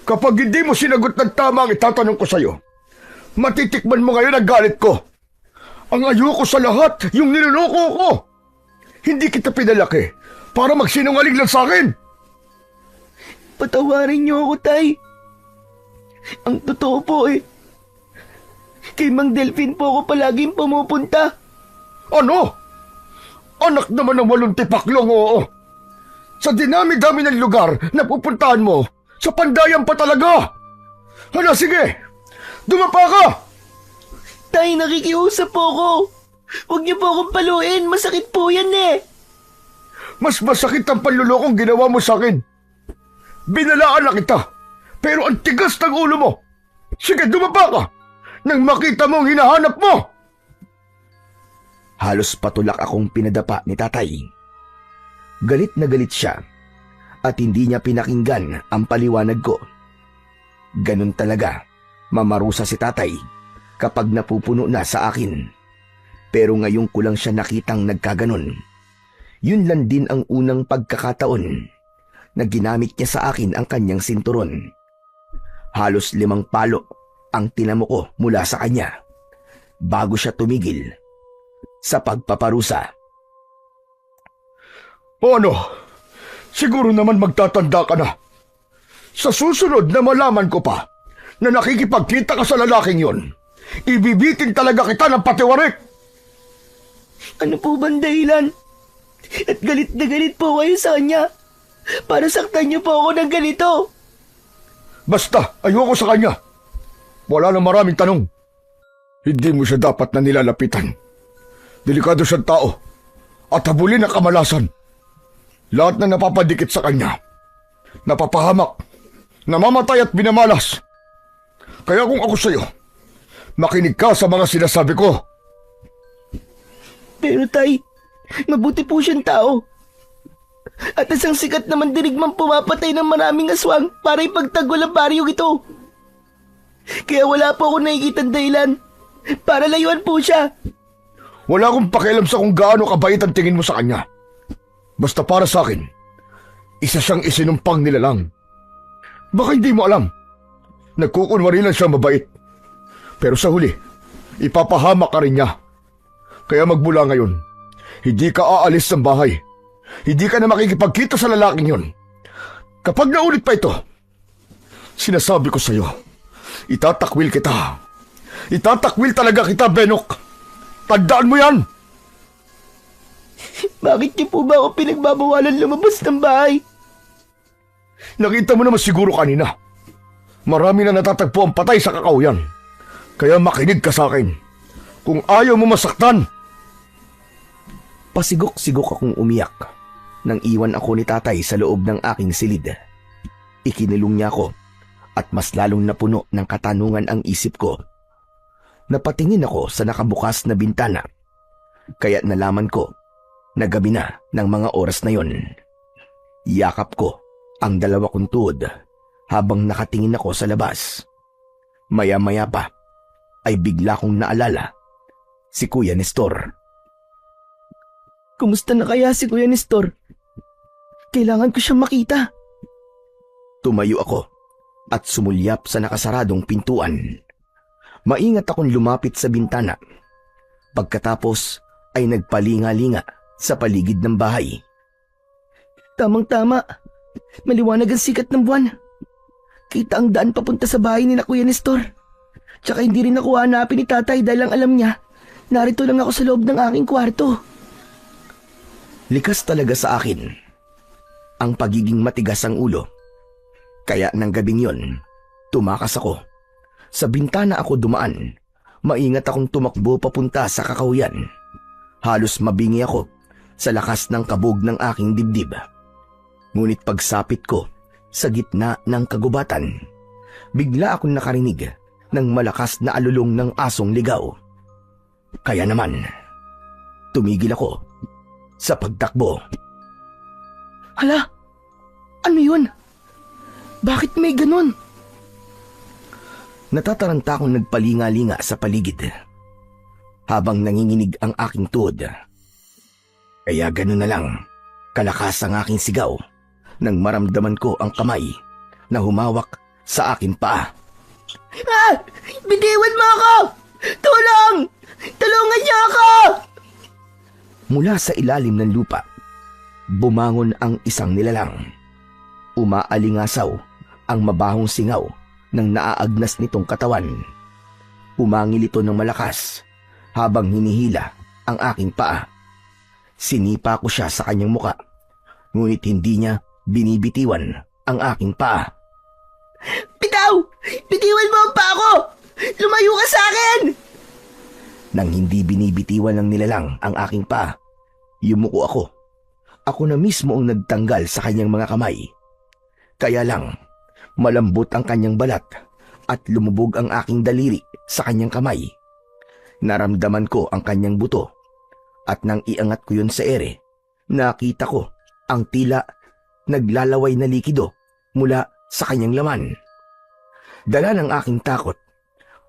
Kapag hindi mo sinagot ng tama ang itatanong ko sa'yo, matitikman mo ngayon ang galit ko. Ang ayoko sa lahat, yung niloloko ko. Hindi kita pinalaki para magsinungaling lang sa akin. Patawarin niyo ako, tay. Ang totoo po kay Mang Delfin po ako palaging pumupunta. Ano? Anak naman ng 8 tipaklong, oo. Sa dinami-dami ng lugar na pupuntahan mo, sa pandayan pa talaga. Hala, sige, dumapa ka. Tay, nakikiusap po ako. Huwag niyo po akong paluin, masakit po yan eh. Mas masakit ang panlulokong ginawa mo sa akin. Binalaan na kita, pero ang tigas ng ulo mo. Sige, dumapa ka, nang makita mo ang hinahanap mo. Halos patulak akong pinadapa ni tatay. Galit na galit siya at hindi niya pinakinggan ang paliwanag ko. Ganun talaga, mamarusa si tatay kapag napupuno na sa akin. Pero ngayon ko lang siya nakitang nagkaganon. Yun lang din ang unang pagkakataon na ginamit niya sa akin ang kanyang sinturon. Halos 5 palo ang tinamo ko mula sa kanya bago siya tumigil sa pagpaparusa. Ano? Siguro naman magtatanda ka na. Sa susunod na malaman ko pa na nakikipagkita ka sa lalaking yon, ibibitin talaga kita ng patiwarik. Ano po bang dahilan? At galit na galit po kayo sa kanya. Para saktan niyo po ako ng ganito. Basta, ayoko sa kanya. Wala nang maraming tanong. Hindi mo siya dapat na nilalapitan. Delikado siyang tao at habulin ang kamalasan. Lahat na napapadikit sa kanya, napapahamak, namamatay at binamalas. Kaya kung ako sa'yo, makinig ka sa mga sinasabi ko. Pero tay, mabuti po siyang tao. At isang sikat naman dirigmang pumapatay ng maraming aswang para ipagtanggol ang baryong ito. Kaya wala po ako nakikitang dahilan para layuan po siya. Wala akong pakialam sa kung gaano kabait ang tingin mo sa kanya. Basta para sa akin, isa siyang isinumpang nilalang. Baka hindi mo alam, nagkukunwari lang siya mabait. Pero sa huli, ipapahamak ka rin niya. Kaya magmula ngayon, hindi ka aalis ng bahay. Hindi ka na makikipagkita sa lalaking yon. Kapag naulit pa ito, sinasabi ko sa'yo, itatakwil kita. Itatakwil talaga kita, Benok. Tandaan mo yan! Bakit niyo po ba ako pinagbabawalan lumabas ng bahay? Nakita mo naman siguro kanina. Marami na natatagpo ang patay sa kakahuyan. Kaya makinig ka sa akin. Kung ayaw mo masaktan, Pasigok-sigok akong umiyak nang iwan ako ni tatay sa loob ng aking silid. Ikinulong niya ako at mas lalong napuno ng katanungan ang isip ko. Napatingin ako sa nakabukas na bintana, kaya nalaman ko na gabi na ng mga oras na yon. Yakap ko ang dalawa kong tuhod habang nakatingin ako sa labas. Maya-maya pa ay bigla kong naalala si Kuya Nestor. Kumusta na kaya si Kuya Nestor? Kailangan ko siyang makita. Tumayo ako at sumulyap sa nakasaradong pintuan. Maingat akong lumapit sa bintana. Pagkatapos ay nagpalinga-linga sa paligid ng bahay. Tamang-tama. Maliwanag ang sikat ng buwan. Kita ang daan papunta sa bahay ni na Kuya Nestor. Tsaka hindi rin ako hanapin ni tatay dahil ang alam niya, narito lang ako sa loob ng aking kwarto. Likas talaga sa akin ang pagiging matigas ang ulo. Kaya nang gabing yon, tumakas ako. Sa bintana ako dumaan. Maingat akong tumakbo papunta sa kakahuyan. Halos mabingi ako sa lakas ng kabog ng aking dibdib. Ngunit pagsapit ko sa gitna ng kagubatan, bigla akong nakarinig ng malakas na alulong ng asong ligaw. Kaya naman, tumigil ako sa pagtakbo. Hala, ano yun? Bakit may ganun? Natataranta akong nagpalinga-linga sa paligid habang nanginginig ang aking tuhod. Kaya ganun na lang, kalakas ang aking sigaw nang maramdaman ko ang kamay na humawak sa aking paa. Ah! Bitiwan mo ako! Tulong! Tulungan niyo ako! Mula sa ilalim ng lupa, bumangon ang isang nilalang. Umaalingasaw ang mabahong singaw ng naaagnas nitong katawan. Umangil ito ng malakas habang hinihila ang aking paa. Sinipa ko siya sa kanyang muka, ngunit hindi niya binibitiwan ang aking paa. Bitaw! Bitiwan mo ang paa ko! Lumayo ka sa akin! Nang hindi binibitiwan ng nilalang ang aking paa, yumuko ako. Ako na mismo ang nagtanggal sa kanyang mga kamay. Kaya lang, malambot ang kanyang balat at lumubog ang aking daliri sa kanyang kamay. Naramdaman ko ang kanyang buto at nang iangat ko yun sa ere, nakita ko ang tila naglalaway na likido mula sa kanyang laman. Dala ng aking takot,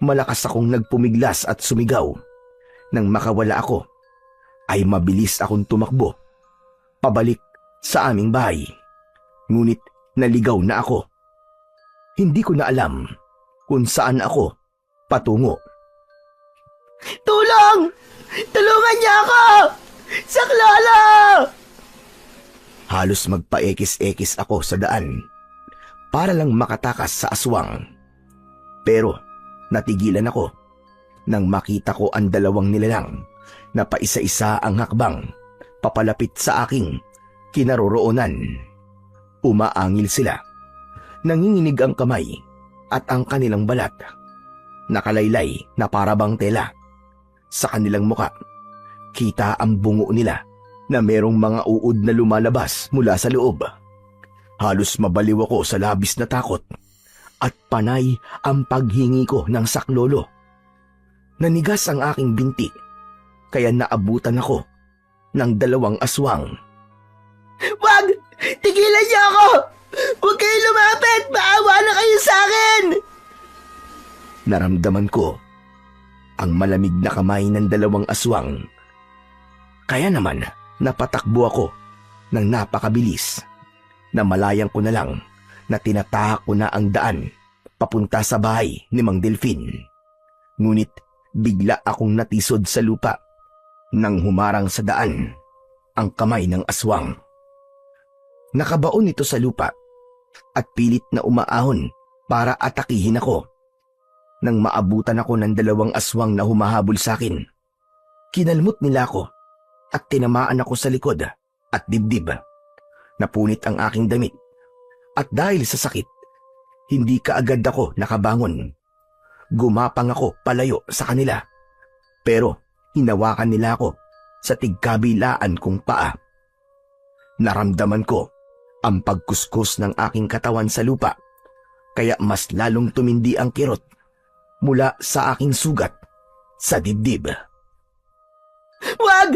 malakas akong nagpumiglas at sumigaw. Nang makawala ako, ay mabilis akong tumakbo pabalik sa aming bahay. Ngunit naligaw na ako. Hindi ko na alam kung saan ako patungo. Tulong! Tulungan niya ako! Saklolo! Halos magpaekis-ekis ako sa daan para lang makatakas sa aswang. Pero natigilan ako nang makita ko ang dalawang nilalang na paisa-isa ang hakbang papalapit sa aking kinaroroonan. Umaangil sila. Nanginginig ang kamay at ang kanilang balat. Nakalaylay na parabang tela. Sa kanilang muka, kita ang bungo nila na merong mga uod na lumalabas mula sa loob. Halos mabaliw ako sa labis na takot at panay ang paghingi ko ng saklolo. Nanigas ang aking binti, kaya naabutan ako ng dalawang aswang. Wag! Tigilan niyo ako! Huwag kayo lumapit! Maawa na kayo sa akin! Naramdaman ko ang malamig na kamay ng dalawang aswang. Kaya naman napatakbo ako ng napakabilis na malayang ko na lang na tinatahak ko na ang daan papunta sa bahay ni Mang Delfin. Ngunit bigla akong natisod sa lupa nang humarang sa daan ang kamay ng aswang. Nakabaon ito sa lupa at pilit na umaahon para atakihin ako. Nang maabutan ako ng dalawang aswang na humahabol sa akin, kinalmot nila ako at tinamaan ako sa likod at dibdib. Napunit ang aking damit at dahil sa sakit, hindi kaagad ako nakabangon. Gumapang ako palayo sa kanila pero hinawakan nila ako sa tigkabilaan kong paa. Naramdaman ko ang pagkuskus ng aking katawan sa lupa kaya mas lalong tumindi ang kirot mula sa aking sugat sa dibdib. Wag!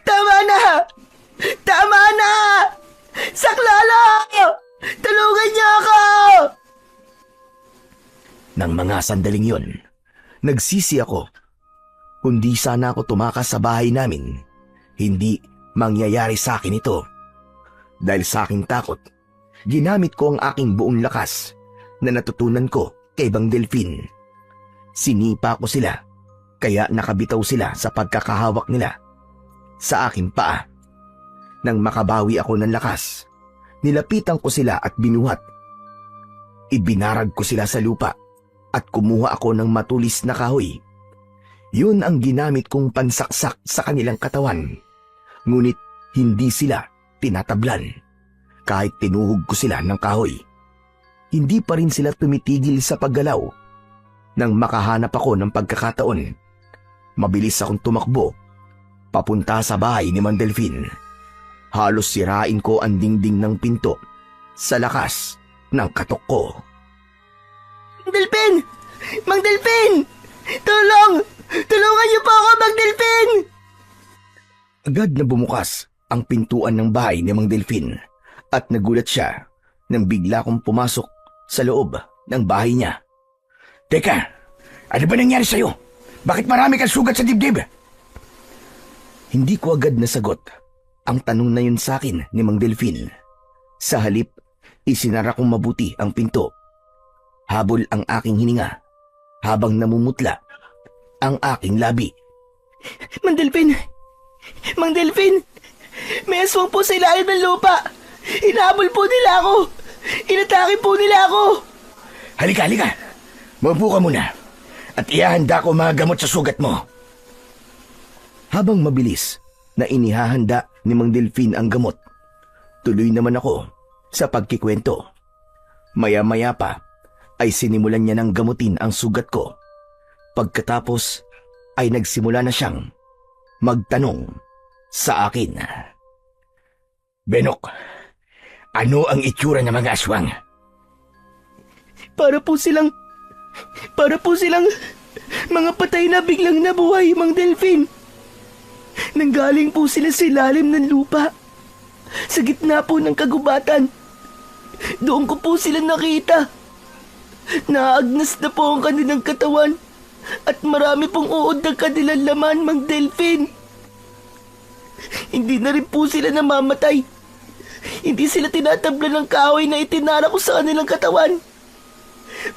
Tama na! Tama na! Saklala! Tulungan niyo ako! Nang mga sandaling yon, nagsisi ako. Kundi sana ako tumakas sa bahay namin, hindi mangyayari sa akin ito. Dahil sa aking takot, ginamit ko ang aking buong lakas na natutunan ko kay Mang Delfin. Sinipa ko sila, kaya nakabitaw sila sa pagkakahawak nila sa aking paa. Nang makabawi ako ng lakas, nilapitan ko sila at binuhat. Ibinarag ko sila sa lupa at kumuha ako ng matulis na kahoy. Yun ang ginamit kong pansaksak sa kanilang katawan. Ngunit hindi sila tinatablan. Kahit tinuhog ko sila ng kahoy, hindi pa rin sila tumitigil sa paggalaw. Nang makahanap ako ng pagkakataon, mabilis akong tumakbo papunta sa bahay ni Mang Delfin. Halos sirain ko ang dingding ng pinto sa lakas ng katok ko. Mang Delfin! Mang Delfin! Tulong! Tulungan niyo po ako, Mang Delfin! Agad na bumukas ang pintuan ng bahay ni Mang Delfin at nagulat siya nang bigla kong pumasok sa loob ng bahay niya. Teka, ano ba nangyari sa'yo? Bakit marami kang sugat sa dibdib? Hindi ko agad nasagot ang tanong na yun sa akin ni Mang Delfin. Sa halip, isinara kong mabuti ang pinto. Habol ang aking hininga habang namumutla ang aking labi. Mang Delfin! Mang Delfin! May aswang po sa ilalim ng lupa! Hinabol po nila ako! Inatake po nila ako! Halika, halika! Maupo ka muna at ihahanda ko mga gamot sa sugat mo. Habang mabilis na inihahanda ni Mang Delfin ang gamot, tuloy naman ako sa pagkikwento. Maya-maya pa ay sinimulan niya ng gamutin ang sugat ko. Pagkatapos ay nagsimula na siyang magtanong sa akin. Benok, ano ang itsura ng mga aswang? Para po silang mga patay na biglang nabuhay, Mang Delfin. Nanggaling po sila sa ilalim ng lupa. Sa gitna po ng kagubatan. Doon ko po sila nakita. Naagnas na po ang kanilang katawan at marami pong uod ng kanilang laman, Mang Delfin. Hindi na rin po sila namamatay. Hindi sila tinatabla ng kahoy na itinara ko sa kanilang katawan.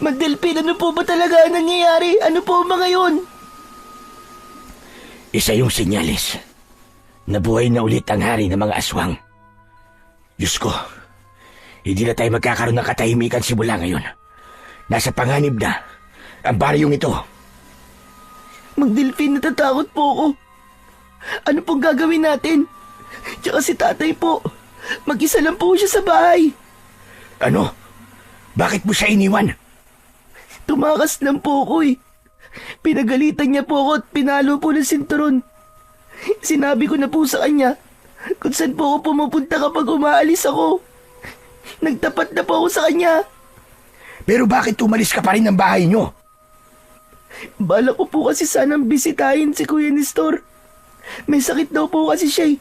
Mang Delfin, ano po ba talaga ang nangyayari? Ano po mga yun? Isa yung sinyalis. Nabuhay na ulit ang hari ng mga aswang. Diyos ko, hindi na tayo magkakaroon ng katahimikan simula ngayon. Nasa panganib na ang baryong ito. Mang Delfin, natatakot po ako. Ano pong gagawin natin? Tsaka si tatay po. Mag-isa lang po siya sa bahay. Ano? Bakit mo siya iniwan? Tumakas lang po ako eh. Pinagalitan niya po ako at pinalo po ng sinturon. Sinabi ko na po sa kanya kung saan po ako pumupunta kapag umaalis ako. Nagtapat na po ako sa kanya. Pero bakit umalis ka pa rin ng bahay niyo? Bala ko po kasi sanang bisitahin si Kuya Nestor. May sakit daw po kasi siya eh.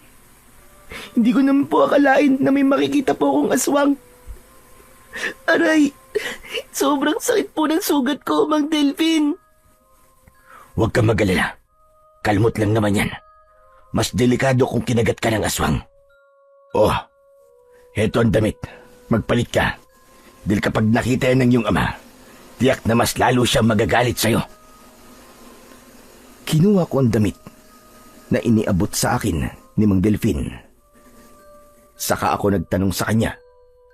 Hindi ko naman po akalain na may makikita po akong aswang. Aray, sobrang sakit po ng sugat ko, Mang Delfin. Huwag kang mag-alala. Kalmot lang naman yan. Mas delikado kung kinagat ka ng aswang. Oh, heto ang damit. Magpalit ka. Dahil kapag nakita yan ng iyong ama, tiyak na mas lalo siyang magagalit sa'yo. Kinuha ko ang damit na iniabot sa akin ni Mang Delfin. Saka ako nagtanong sa kanya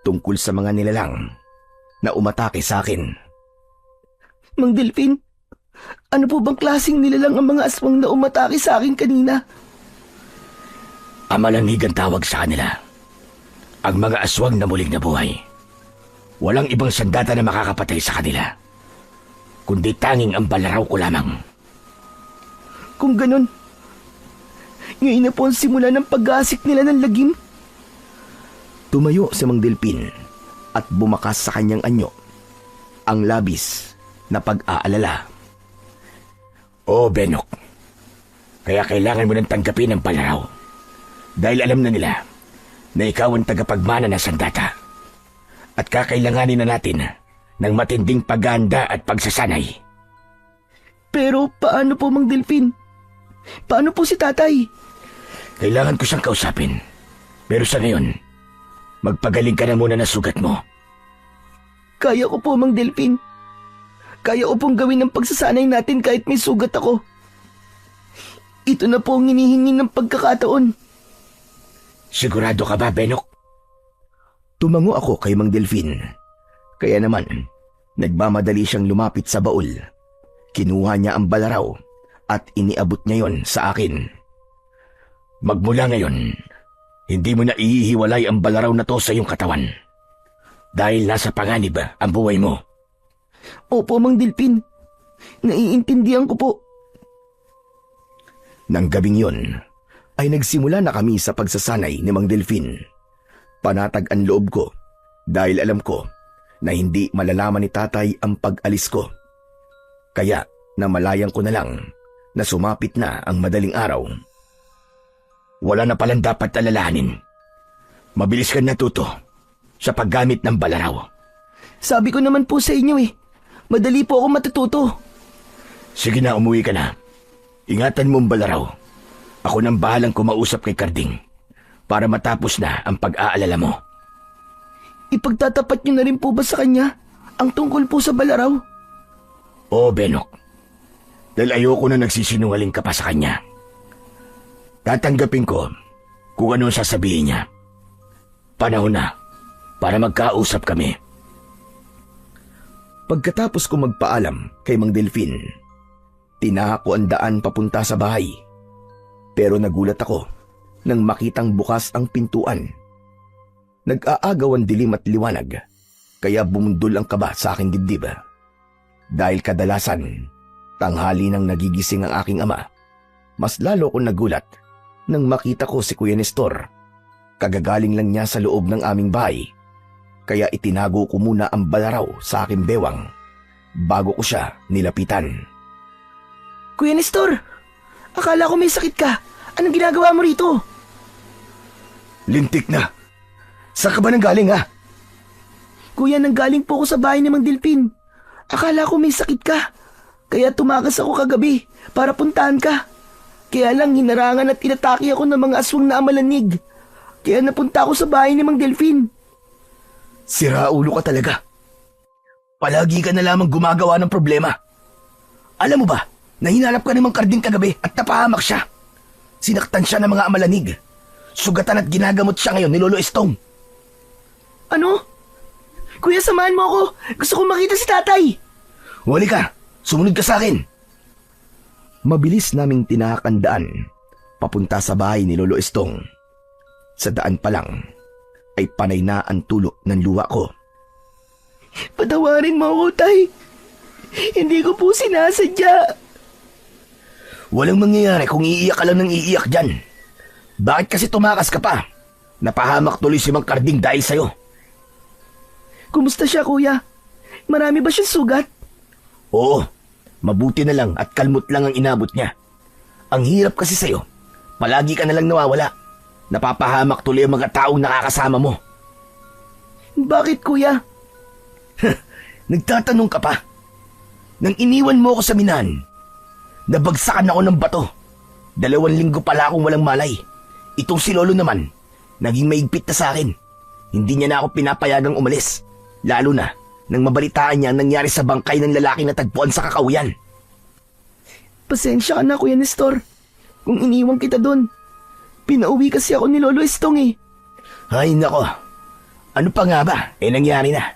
tungkol sa mga nilalang na umatake sa akin. Mang Delfin, ano po bang klaseng nilalang ang mga aswang na umatake sa akin kanina? Amalanig ang tawag sa kanila. Ang mga aswang na muling nabuhay. Walang ibang sandata na makakapatay sa kanila, kundi tanging ang balaraw ko lamang. Kung ganun, ngayon na po ang simula ng pag-aasik nila ng lagim. Tumayo si Mang Delpin at bumakas sa kanyang anyo ang labis na pag-aalala. O Benok, kaya kailangan mo nang tanggapin ang balaraw dahil alam na nila na ikaw ang tagapagmana ng sandata at kakailanganin na natin ng matinding paghahanda at pagsasanay. Pero paano po, Mang Delpin? Paano po si tatay? Kailangan ko siyang kausapin. Pero sa ngayon, magpagaling ka na muna na sugat mo. Kaya ko po, Mang Delpin. Kaya ko pong gawin ang pagsasanay natin kahit may sugat ako. Ito na po ang hinihingi ng pagkakataon. Sigurado ka ba, Benok? Tumango ako kay Mang Delphin. Kaya naman, nagmamadali siyang lumapit sa baul. Kinuha niya ang balaraw at iniabot niya yon sa akin. Magmula ngayon, hindi mo na ihihiwalay ang balaraw na to sa iyong katawan. Dahil nasa panganib ang buhay mo. Opo, Mang Delphin. Naiintindihan ko po. Nang gabing yon, ay nagsimula na kami sa pagsasanay ni Mang Delphin. Panatag ang loob ko dahil alam ko na hindi malalaman ni tatay ang pag-alis ko. Kaya namalayan ko na lang na sumapit na ang madaling araw. Wala na palang dapat alalahanin. Mabilis ka natuto sa paggamit ng balaraw. Sabi ko naman po sa inyo madali po ako matututo. Sige na, umuwi ka na. Ingatan mo ang balaraw. Ako nang bahalang kumausap kay Karding para matapos na ang pag-aalala mo. Ipagtatapat niyo na rin po ba sa kanya ang tungkol po sa balaraw? Oo, Benok. Dahil ayoko na nagsisinungaling ka pa sa kanya. Tatanggapin ko kung ano ang sasabihin niya. Panahon na para magkausap kami. Pagkatapos ko magpaalam kay Mang Delphin, tinaha ko ang daan papunta sa bahay. Pero nagulat ako nang makitang bukas ang pintuan. Nag-aagaw ang dilim at liwanag, kaya bumundol ang kaba sa aking dibdib. Dahil kadalasan, tanghali nang nagigising ang aking ama, mas lalo akong nagulat nang makita ko si Kuya Nestor. Kagagaling lang niya sa loob ng aming bahay, kaya itinago ko muna ang balaraw sa aking bewang bago ko siya nilapitan. Kuya Nestor, akala ko may sakit ka. Anong ginagawa mo rito? Lintik na! Saan ka ba nanggaling, ha? Kuya, nanggaling po ako sa bahay ni Mang Delphin. Akala ko may sakit ka. Kaya tumakas ako kagabi para puntahan ka. Kaya lang hinarangan at inatake ako ng mga aswang na amalanig. Kaya napunta ako sa bahay ni Mang Delphin. Sira ulo ka talaga. Palagi ka na lamang gumagawa ng problema. Alam mo ba, na hinanap ka ni Mang Karding kagabi at napahamak siya. Sinaktan siya ng mga amalanig. Sugatan at ginagamot siya ngayon ni Lolo Estong. Ano? Kuya, samahan mo ako. Gusto kong makita si tatay. Wali ka. Sumunod ka sa akin. Mabilis naming tinahak ang daan papunta sa bahay ni Lolo Estong. Sa daan pa lang ay panay na ang tulo ng luha ko. Patawarin mo ako, tay. Hindi ko po sinasadya. Walang mangyayari kung iiyak ka lang ng iiyak dyan. Bakit kasi tumakas ka pa? Napahamak tuloy si Mang Karding dahil sa'yo. Kumusta siya, kuya? Marami ba siyang sugat? Oo, mabuti na lang at kalmot lang ang inabot niya. Ang hirap kasi sa'yo. Palagi ka na lang nawawala. Napapahamak tuloy ang mga taong nakakasama mo. Bakit, kuya? Nagtatanong ka pa. Nang iniwan mo ako sa minahan, nabagsakan ako ng bato. 2 linggo pala akong walang malay. Itong si Lolo naman, naging maigpit na sa akin. Hindi niya na ako pinapayagang umalis. Lalo na nang mabalitaan niya ang nangyari sa bangkay ng lalaking natagpuan sa kakauyan. Pasensya ka na, Kuya Nestor. Kung iniwan kita doon. Pinauwi kasi ako ni Lolo Estong Ay nako, ano pa nga ba? Nangyari na.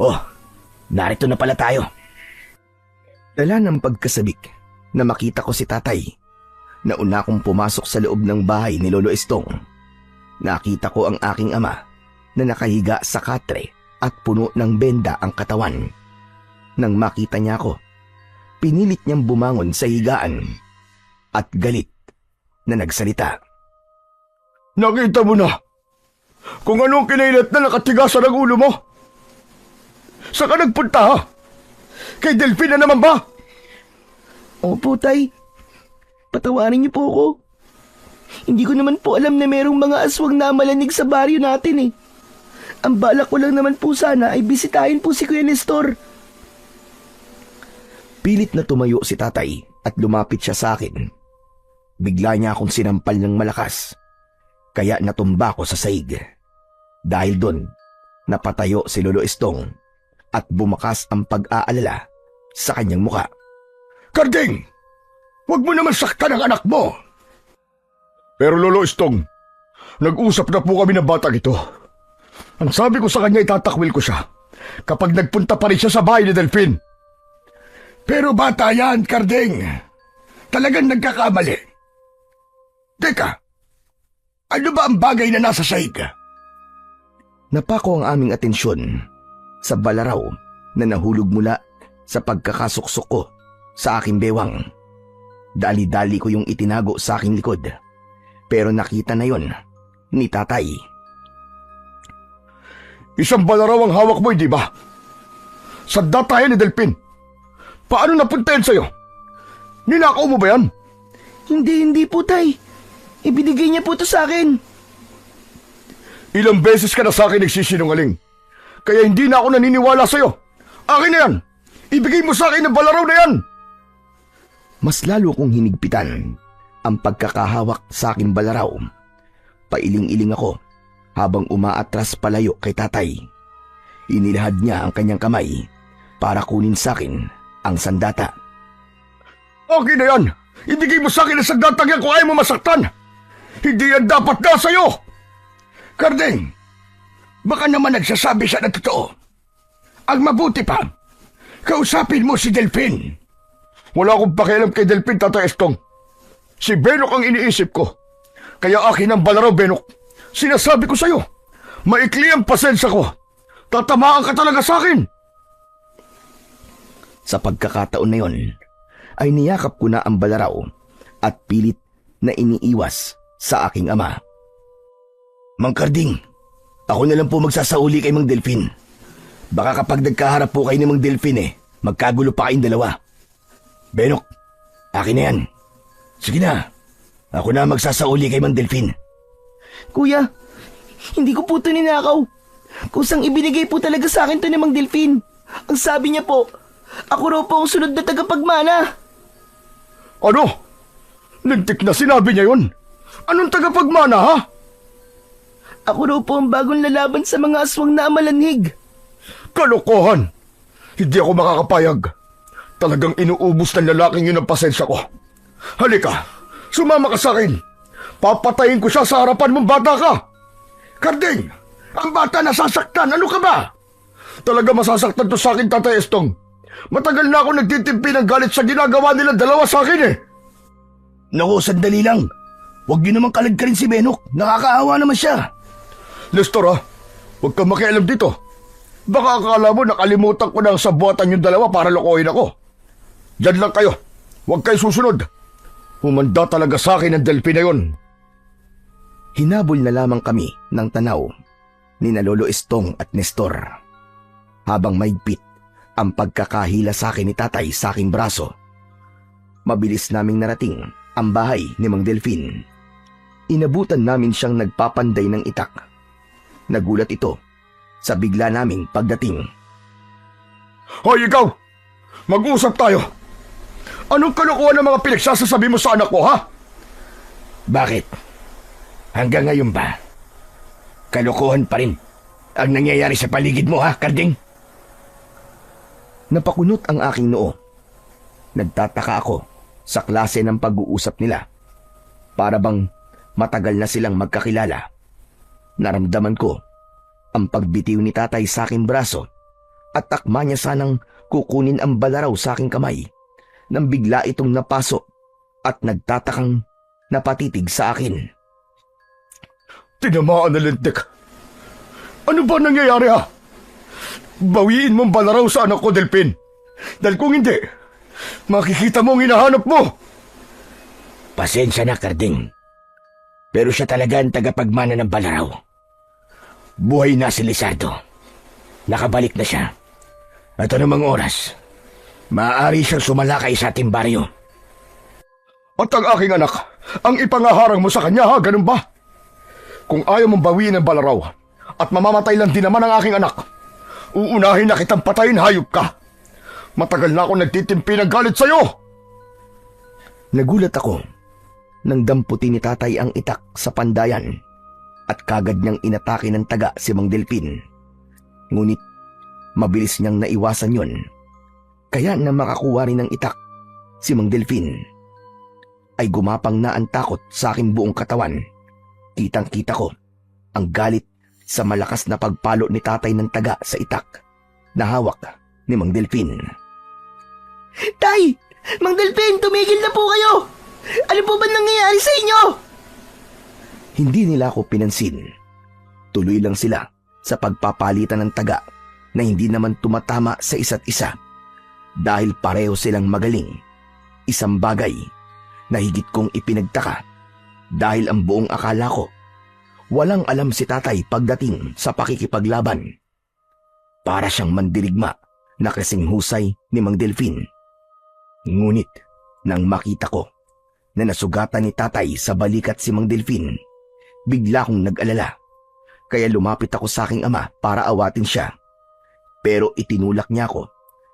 Oh, narito na pala tayo. Dala ng pagkasabik na makita ko si tatay Nauna kong pumasok sa loob ng bahay ni Lolo Estong. Nakita ko ang aking ama na nakahiga sa katre at puno ng benda ang katawan. Nang makita niya ako, pinilit niyang bumangon sa higaan at galit na nagsalita. Nakita mo na kung anong kinailat na nakatigasan ang ulo mo. Saan ka nagpunta ha? Kay Delphine na naman ba? Opo, Tay. Patawarin niyo po ako. Hindi ko naman po alam na merong mga aswang na malanig sa baryo natin eh. Ang balak ko lang naman po sana ay bisitahin po si Kuya Nestor. Pilit na tumayo si tatay at lumapit siya sa akin. Bigla niya akong sinampal ng malakas, kaya natumba ko sa saig. Dahil doon, napatayo si Lolo Estong at bumakas ang pag-aalala sa kanyang muka. Karding! Huwag mo naman saktan ang anak mo! Pero Lolo Estong, nag-usap na po kami ng batang ito. Ang sabi ko sa kanya, itatakwil ko siya kapag nagpunta pa rin siya sa bahay ni Delphine. Pero bata yan, Karding. Talagang nagkakamali. Teka, ano ba ang bagay na nasa sahig? Napako ang aming atensyon sa balaraw na nahulog mula sa pagkakasuksok ko sa aking bewang. Dali-dali ko yung itinago sa aking likod. Pero nakita na yon ni tatay. Isang balaraw ang hawak mo, di ba? Sanda tayo ni Delphine. Paano napunta yan sa'yo? Ninakaw mo ba yan? Hindi po, Tay. Ibinigay niya po ito sa akin. Ilang beses ka na sa akin nagsisinungaling. Kaya hindi na ako naniniwala sa'yo. Akin na yan. Ibigay mo sa akin ang balaraw na yan. Mas lalo kong hinigpitan ang pagkakahawak sa aking balaraw. Pailing-iling ako habang umaatras palayo kay tatay. Inilahad niya ang kanyang kamay para kunin sa akin ang sandata. Okay na yan. Ibigay mo sa akin ang sandatang yan kung ayaw mo masaktan. Hindi yan dapat na sa'yo. Karding, baka naman nagsasabi siya ng totoo. Ang mabuti pa, kausapin mo si Delphine. Wala akong pakialam kay Delphine, Tatay Estong. Si Benok ang iniisip ko. Kaya akin ang balaraw, Benok. Sinasabi ko sa'yo, maikli ang pasensya ko. Tatamaan ka talaga sa akin. Sa pagkakataon na yon, ay niyakap ko na ang balaraw at pilit na iniiwas sa aking ama. Mang Karding, ako na lang po magsasauli kay Mang Delphine. Baka kapag nagkaharap po kayo ni Mang Delphine magkagulo pa kayong dalawa. Benok, akin na yan. Sige na, ako na magsasauli kay Mang Delphine. Kuya, hindi ko po ito ninakaw. Kusang ibinigay po talaga sa akin ito ni Mang Delphine. Ang sabi niya po, ako raw po ang sunod na tagapagmana. Ano? Lintik na sinabi niya yun. Anong tagapagmana, ha? Ako raw po ang bagong lalaban sa mga aswang na amalanhig. Kalokohan! Hindi ako makakapayag. Talagang inuubos ng lalaking yun ang pasensya ko. Halika, sumama ka sa akin. Papatayin ko siya sa harapan mong bata ka. Karding, ang bata nasasaktan. Ano ka ba? Talaga masasaktan to sa akin, Tatay Estong. Matagal na ako nagtitimpi ng galit sa ginagawa nila dalawa sa akin eh. Naku, sandali lang. Huwag niyo naman kalagkarin si Benok. Nakakaawa naman siya. Nestor ha, huwag kang makialam dito. Baka akala mo nakalimutan ko na ang sabuatan yung dalawa para lokohin ako. Diyan lang kayo. Huwag kayo susunod. Humanda talaga sa akin ang Delphine na yun. Hinabol na lamang kami ng tanaw ni na Lolo Estong at Nestor. Habang maigpit ang pagkakahila sa akin ni tatay sa aking braso. Mabilis naming narating ang bahay ni Mang Delphine. Inabutan namin siyang nagpapanday ng itak. Nagulat ito sa bigla naming pagdating. Hoy ikaw! Mag-usap tayo! Anong kalokohan ng mga pinagsasasabi mo sa anak ko, ha? Bakit? Hanggang ngayon ba? Kalokohan pa rin ang nangyayari sa paligid mo, ha, Karding? Napakunot ang aking noo. Nagtataka ako sa klase ng pag-uusap nila. Para bang matagal na silang magkakilala. Naramdaman ko ang pagbitiw ni tatay sa aking braso at takma niya sanang kukunin ang balaraw sa aking kamay nang bigla itong napaso at nagtatakang napatitig sa akin. Tinamaan na lintik. Ano ba nangyayari ha? Bawiin mong balaraw sa anak ko, Delphin. Dahil kung hindi, makikita mo ang hinahanap mo. Pasensya na, Karding. Pero siya talaga ang tagapagmana ng balaraw. Buhay na si Lizardo. Nakabalik na siya. At anumang oras, maaari siyang sumalakay sa ating baryo. At ang aking anak, ang ipangaharang mo sa kanya ha, ganun ba? Kung ayaw mong bawiin ang balaraw at mamamatay lang din naman ang aking anak, uunahin na kitang patayin, hayop ka. Matagal na akong nagtitimpi ng galit sa'yo. Nagulat ako nang damputin ni tatay ang itak sa pandayan at kagad niyang inatake ng taga si Mang Delphin. Ngunit mabilis niyang naiwasan yon. Kaya na makakuha rin ng itak si Mang Delphin ay gumapang na ang takot sa aking buong katawan. Kitang-kita ko ang galit sa malakas na pagpalo ni tatay ng taga sa itak na hawak ni Mang Delphin. Tay! Mang Delphin, tumigil na po kayo! Ano po ba nangyayari sa inyo? Hindi nila ako pinansin. Tuloy lang sila sa pagpapalitan ng taga na hindi naman tumatama sa isa't isa dahil pareho silang magaling. Isang bagay na higit kong ipinagtaka dahil ang buong akala ko walang alam si tatay pagdating sa pakikipaglaban. Para siyang mandirigma na kasing husay ni Mang Delphin. Ngunit nang makita ko na nasugatan ni tatay sa balikat si Mang Delphin, bigla kong nag-alala. Kaya lumapit ako sa aking ama para awatin siya. Pero itinulak niya ako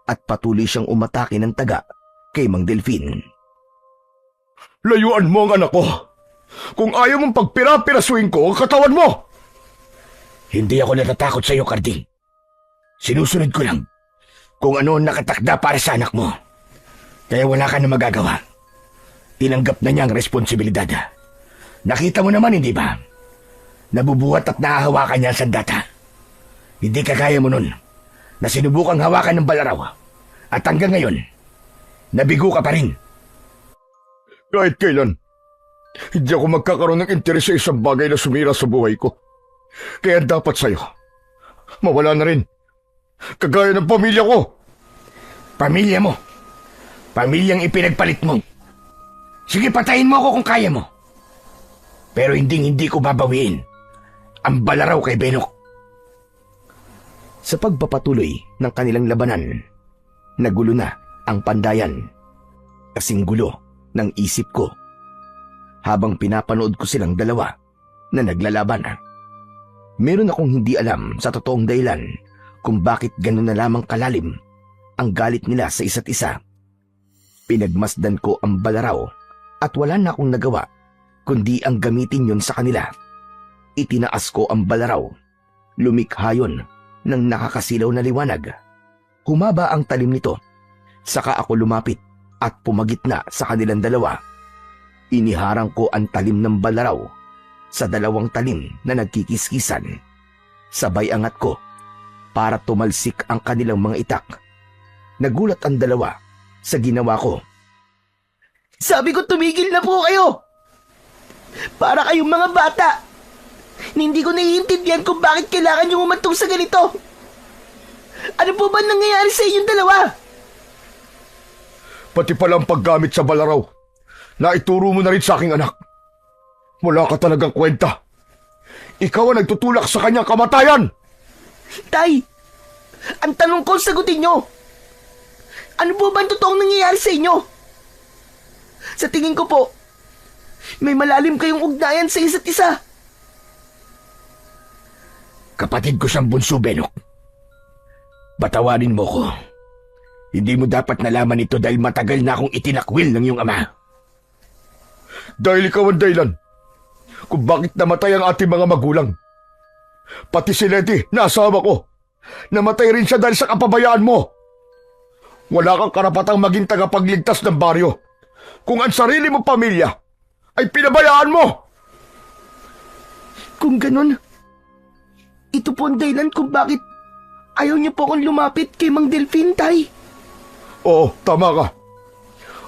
at patuloy siyang umatake ng taga kay Mang Delphin. Layuan mo ang anak ko. Kung ayaw mong pagpira-pirasuin ko ang katawan mo. Hindi ako natatakot sa iyo, Karding. Sinusunod ko lang kung ano ang nakatakda para sa anak mo. Kaya wala ka na magagawa. Tinanggap na niya ang responsibilidad. Nakita mo naman, hindi ba? Nabubuhat at nahahawakan niya ang sandata. Hindi kagaya mo nun na sinubukang hawakan ng balaraw. At hanggang ngayon, nabigo ka pa rin. Kahit kailan, hindi ako magkakaroon ng interes sa isang bagay na sumira sa buhay ko. Kaya dapat sa'yo, mawala na rin. Kagaya ng pamilya ko. Pamilya mo? Pamilyang ipinagpalit mo. Sige, patayin mo ako kung kaya mo. Pero hindi ko babawiin ang balaraw kay Benok. Sa pagpapatuloy ng kanilang labanan, nagulo na ang pandayan. Kasing gulo ng isip ko habang pinapanood ko silang dalawa na naglalaban. Meron akong hindi alam sa totoong dahilan kung bakit gano'n na lamang kalalim ang galit nila sa isa't isa. Pinagmasdan ko ang balaraw at wala na akong nagawa kundi ang gamitin yon sa kanila. Itinaas ko ang balaraw. Lumikha yon ng nakakasilaw na liwanag. Humaba ang talim nito. Saka ako lumapit at pumagitna sa kanilang dalawa. Iniharang ko ang talim ng balaraw sa dalawang talim na nagkikiskisan. Sabay angat ko para tumalsik ang kanilang mga itak. Nagulat ang dalawa sa ginawa ko. Sabi ko tumigil na po kayo! Para kayong mga bata! Hindi ko naiintindihan kung bakit kailangan nyo umantong sa ganito. Ano po ba nangyayari sa inyong dalawa? Pati palang paggamit sa balaraw na ituro mo na rin sa aking anak. Wala ka talagang kwenta. Ikaw ang nagtutulak sa kanyang kamatayan. Tay, ang tanong ko sagutin nyo. Ano po ba ang totoong nangyayari sa inyo? Sa tingin ko po, may malalim kayong ugnayan sa isa't isa. Kapatid ko siyang bunso, Benok. Patawarin mo ko. Hindi mo dapat nalaman ito dahil matagal na akong itinakwil ng iyong ama. Dahil ikaw ang dahilan kung bakit namatay ang ating mga magulang. Pati si Letty, na asawa ko, namatay rin siya dahil sa kapabayaan mo. Wala kang karapatang maging tagapagligtas ng baryo kung ang sarili mong pamilya ay pinabayaan mo. Kung ganun, ito po ang dahilan kung bakit ayaw niyo po akong lumapit kay Mang Delphin, Tay. Oo, tama ka.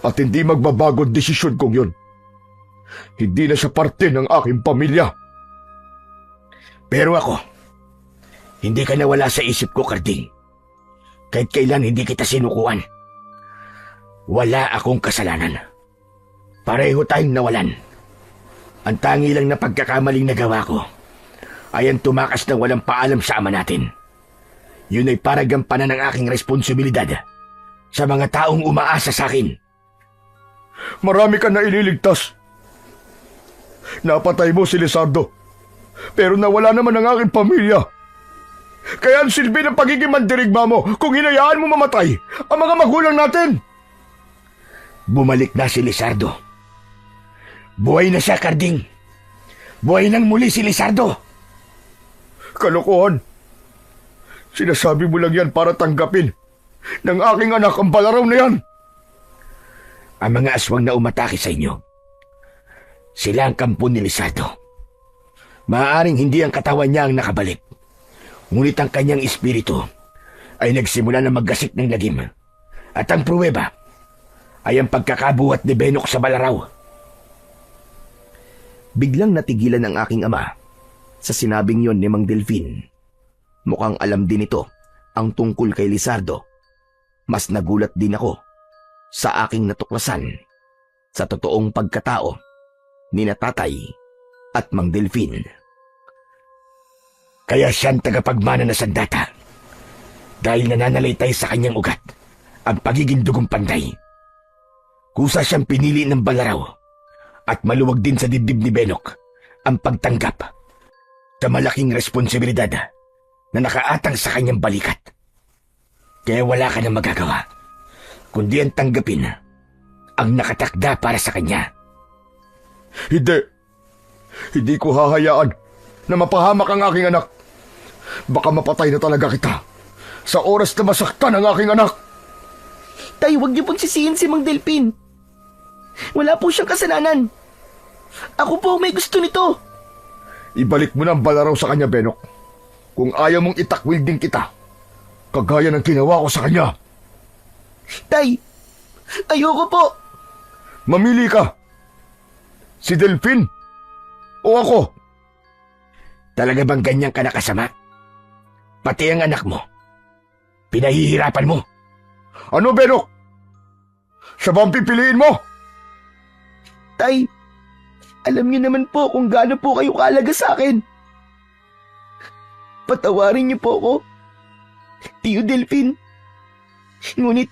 At hindi magbabago ang desisyon kong yun. Hindi na siya parte ng aking pamilya. Pero ako, hindi ka nawala sa isip ko, Karding. Kahit kailan hindi kita sinukuan. Wala akong kasalanan. Pareho tayong nawalan. Ang tangi lang na pagkakamaling nagawa ko ay ang tumakas ng walang paalam sa ama natin. Yun ay para gampanan ng aking responsibilidad sa mga taong umaasa sa akin. Marami ka na ililigtas. Napatay mo si Lizardo, pero nawala naman ang aking pamilya. Kaya ang silbi ng pagiging mandirigma mo kung hinayaan mo mamatay ang mga magulang natin. Bumalik na si Lizardo. Buhay na siya, Karding. Buhay nang muli si Lizardo. Kalokohan. Sinasabi mo lang yan para tanggapin ng aking anak ang balaraw na yan. Ang mga aswang na umatake sa inyo, sila ang kampo ni Lizardo. Maaaring hindi ang katawan niya ang nakabalik, ngunit ang kanyang espiritu ay nagsimula na maggasik ng lagim. At ang pruweba ay ang pagkakabuhat ni Benok sa balaraw. Biglang natigilan ang aking ama sa sinabing yon ni Mang Delfin. Mukhang alam din ito ang tungkol kay Lizardo. Mas nagulat din ako sa aking natuklasan sa totoong pagkatao ni Tatay at Mang Delfin. Kaya siyang tagapagmana na sandata dahil nananalaytay sa kanyang ugat ang pagiging dugong panday. Kusa siyang pinili ng balaraw at maluwag din sa dibdib ni Benok ang pagtanggap sa malaking responsibilidad na nakaatang sa kanyang balikat. Kaya wala ka na magagawa kundi ang tanggapin ang nakatakda para sa kanya. Hindi. Hindi ko hahayaan na mapahamak ang aking anak. Baka mapatay na talaga kita sa oras na masaktan ang aking anak. Tay, huwag niyo pong sisihin si Mang Delpin. Wala po siyang kasalanan. Ako po may gusto nito. Ibalik mo na ang balaraw sa kanya, Benok. Kung ayaw mong itakwil din kita, kagaya ng ginawa ko sa kanya. Tay, ayoko po. Mamili ka. Si Delphin o ako? Talaga bang ganyan ka nakasama? Pati ang anak mo, pinahihirapan mo. Ano, Benok? Siya ba ang pipiliin mo? Tay, alam niyo naman po kung gaano po kayo kaalaga sa akin. Patawarin niyo po ako, Tio Delphin. Ngunit,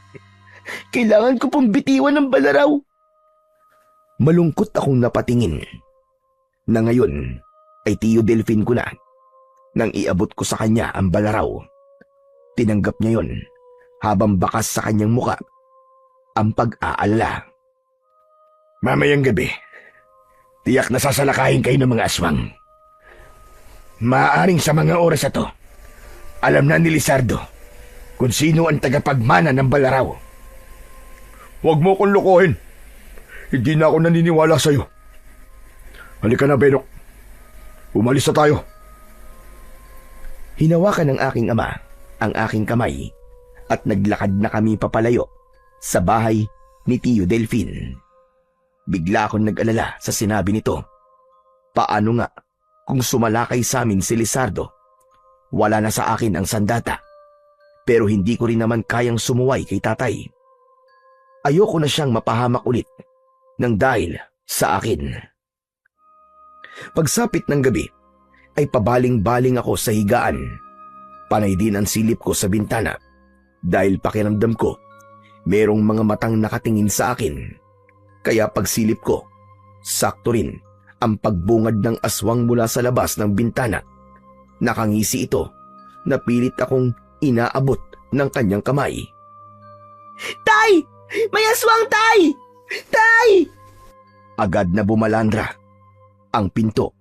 kailangan ko pong bitiwan ng balaraw. Malungkot akong napatingin na ngayon ay Tio Delphin ko na. Nang iabot ko sa kanya ang balaraw, tinanggap niya yon habang bakas sa kanyang muka ang pag-aalala. Mamayang gabi, tiyak na sasalakayin kayo ng mga aswang. Maaaring sa mga oras na to, alam na ni Lizardo kung sino ang tagapagmana ng balaraw. Huwag mo akong lokohin. Hindi na ako naniniwala sa'yo. Halika na, Benok. Umalis na tayo. Hinawakan ng aking ama ang aking kamay at naglakad na kami papalayo sa bahay ni Tio Delphin. Bigla akong nag-alala sa sinabi nito. Paano nga kung sumalakay sa amin si Lizardo? Wala na sa akin ang sandata, pero hindi ko rin naman kayang sumuway kay tatay. Ayoko na siyang mapahamak ulit nang dahil sa akin. Pagsapit ng gabi, ay pabaling-baling ako sa higaan. Panay din ang silip ko sa bintana dahil pakiramdam ko merong mga matang nakatingin sa akin. Kaya pagsilip ko, sakto rin ang pagbungad ng aswang mula sa labas ng bintana. Nakangisi ito na pilit akong inaabot ng kanyang kamay. Tay! May aswang, Tay! Tay! Agad na bumalandra ang pinto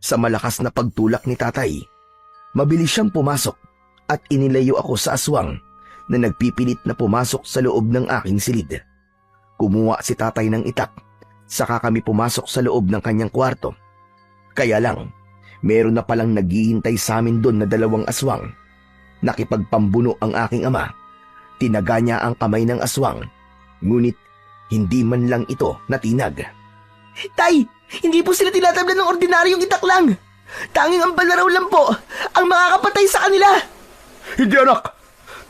sa malakas na pagtulak ni tatay. Mabilis siyang pumasok at inilayo ako sa aswang na nagpipilit na pumasok sa loob ng aking silid. Kumuha si tatay ng itak, saka kami pumasok sa loob ng kanyang kwarto. Kaya lang, meron na palang naghihintay sa amin doon na 2 aswang. Nakipagpambuno ang aking ama. Tinaga niya ang kamay ng aswang, ngunit Hindi man lang ito natinag. Tay, hindi po sila tinatablan ng ordinaryong itak lang. Tanging ang balaraw lang po ang makakapatay sa kanila. Hindi anak!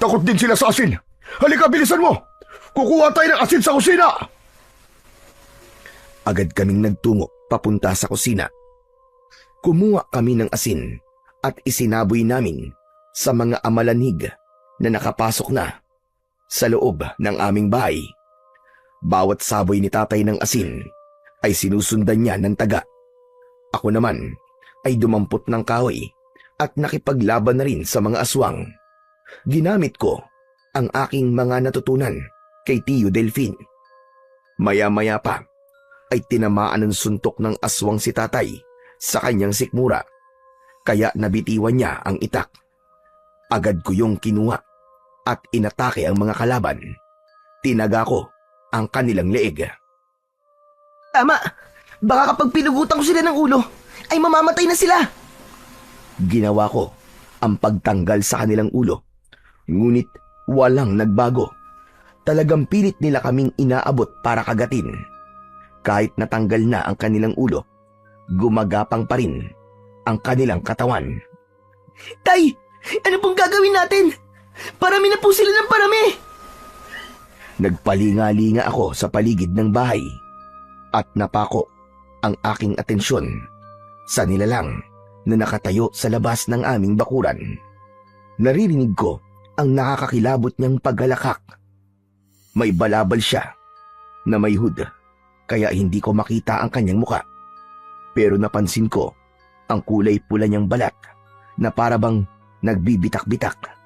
Takot din sila sa asin! Halika, bilisan mo! Kukuha tayo ng asin sa kusina! Agad kaming nagtungo papunta sa kusina. Kumuha kami ng asin at isinaboy namin sa mga amalanhig na nakapasok na sa loob ng aming bahay. Bawat saboy ni tatay ng asin ay sinusundan niya ng taga. Ako naman ay dumampot ng kahoy at nakipaglaban na rin sa mga aswang. Ginamit ko ang aking mga natutunan kay Tio Delfin. Maya-maya pa ay tinamaan ng suntok ng aswang si tatay sa kanyang sikmura, kaya nabitiwan niya ang itak. Agad ko yung kinuha at inatake ang mga kalaban. Tinaga ko ang kanilang leeg. Tama, baka kapag pinugutan ko sila ng ulo, ay mamamatay na sila. Ginawa ko ang pagtanggal sa kanilang ulo, ngunit walang nagbago. Talagang pilit nila kaming inaabot para kagatin. Kahit natanggal na ang kanilang ulo, gumagapang pa rin ang kanilang katawan. Tay, ano pong gagawin natin? Parami na po sila ng parami. Nagpalinga-linga ako sa paligid ng bahay at napako ang aking atensyon sa nilalang na nakatayo sa labas ng aming bakuran. Naririnig ko ang nakakakilabot niyang paghalakak. May balabal siya na may hood, kaya hindi ko makita ang kanyang muka. Pero napansin ko ang kulay pula niyang balat na parabang nagbibitak-bitak.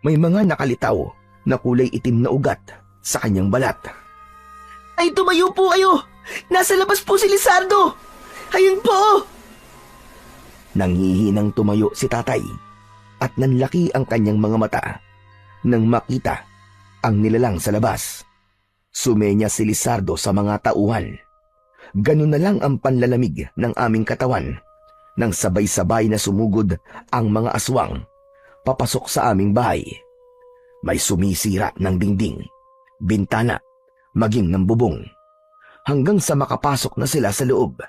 May mga nakalitaw na kulay itim na ugat sa kanyang balat. Ay, tumayo po kayo. Nasa labas po si Lizardo. Ayun po. Nanghihinang tumayo si tatay at nanlaki ang kanyang mga mata nang makita ang nilalang sa labas. Sumenya si Lizardo sa mga tauhan. Ganun na lang ang panlalamig ng aming katawan nang sabay-sabay na sumugod ang mga aswang papasok sa aming bahay. May sumisira ng dingding, bintana, maging ng bubong. Hanggang sa makapasok na sila sa loob.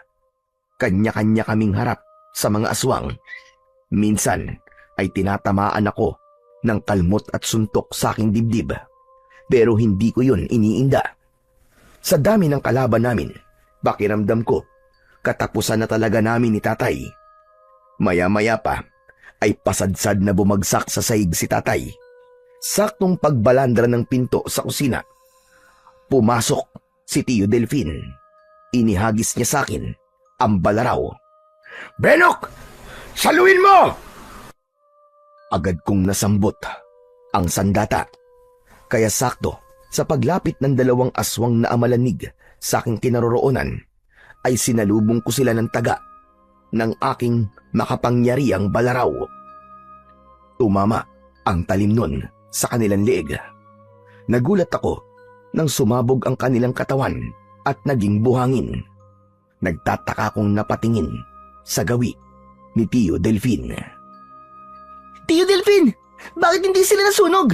Kanya-kanya kaming harap sa mga aswang. Minsan ay tinatamaan ako ng kalmot at suntok sa aking dibdib. Pero hindi ko yun iniinda. Sa dami ng kalaban namin, pakiramdam ko, katapusan na talaga namin ni tatay. Maya-maya pa, ay pasadsad na bumagsak sa sahig si tatay. Saktong pagbalandra ng pinto sa kusina, pumasok si Tio Delfin. Inihagis niya sa akin ang balaraw. Benok! Saluin mo! Agad kong nasambot ang sandata. Kaya sakto, sa paglapit ng dalawang aswang na amalanig sa aking kinaroroonan, ay sinalubong ko sila ng taga ng aking makapangyariang balaraw. Tumama ang talim nun sa kanilang leeg. Nagulat ako nang sumabog ang kanilang katawan at naging buhangin. Nagtataka kong napatingin sa gawi ni Tio Delfin. Tio Delfin, bakit hindi sila nasunog?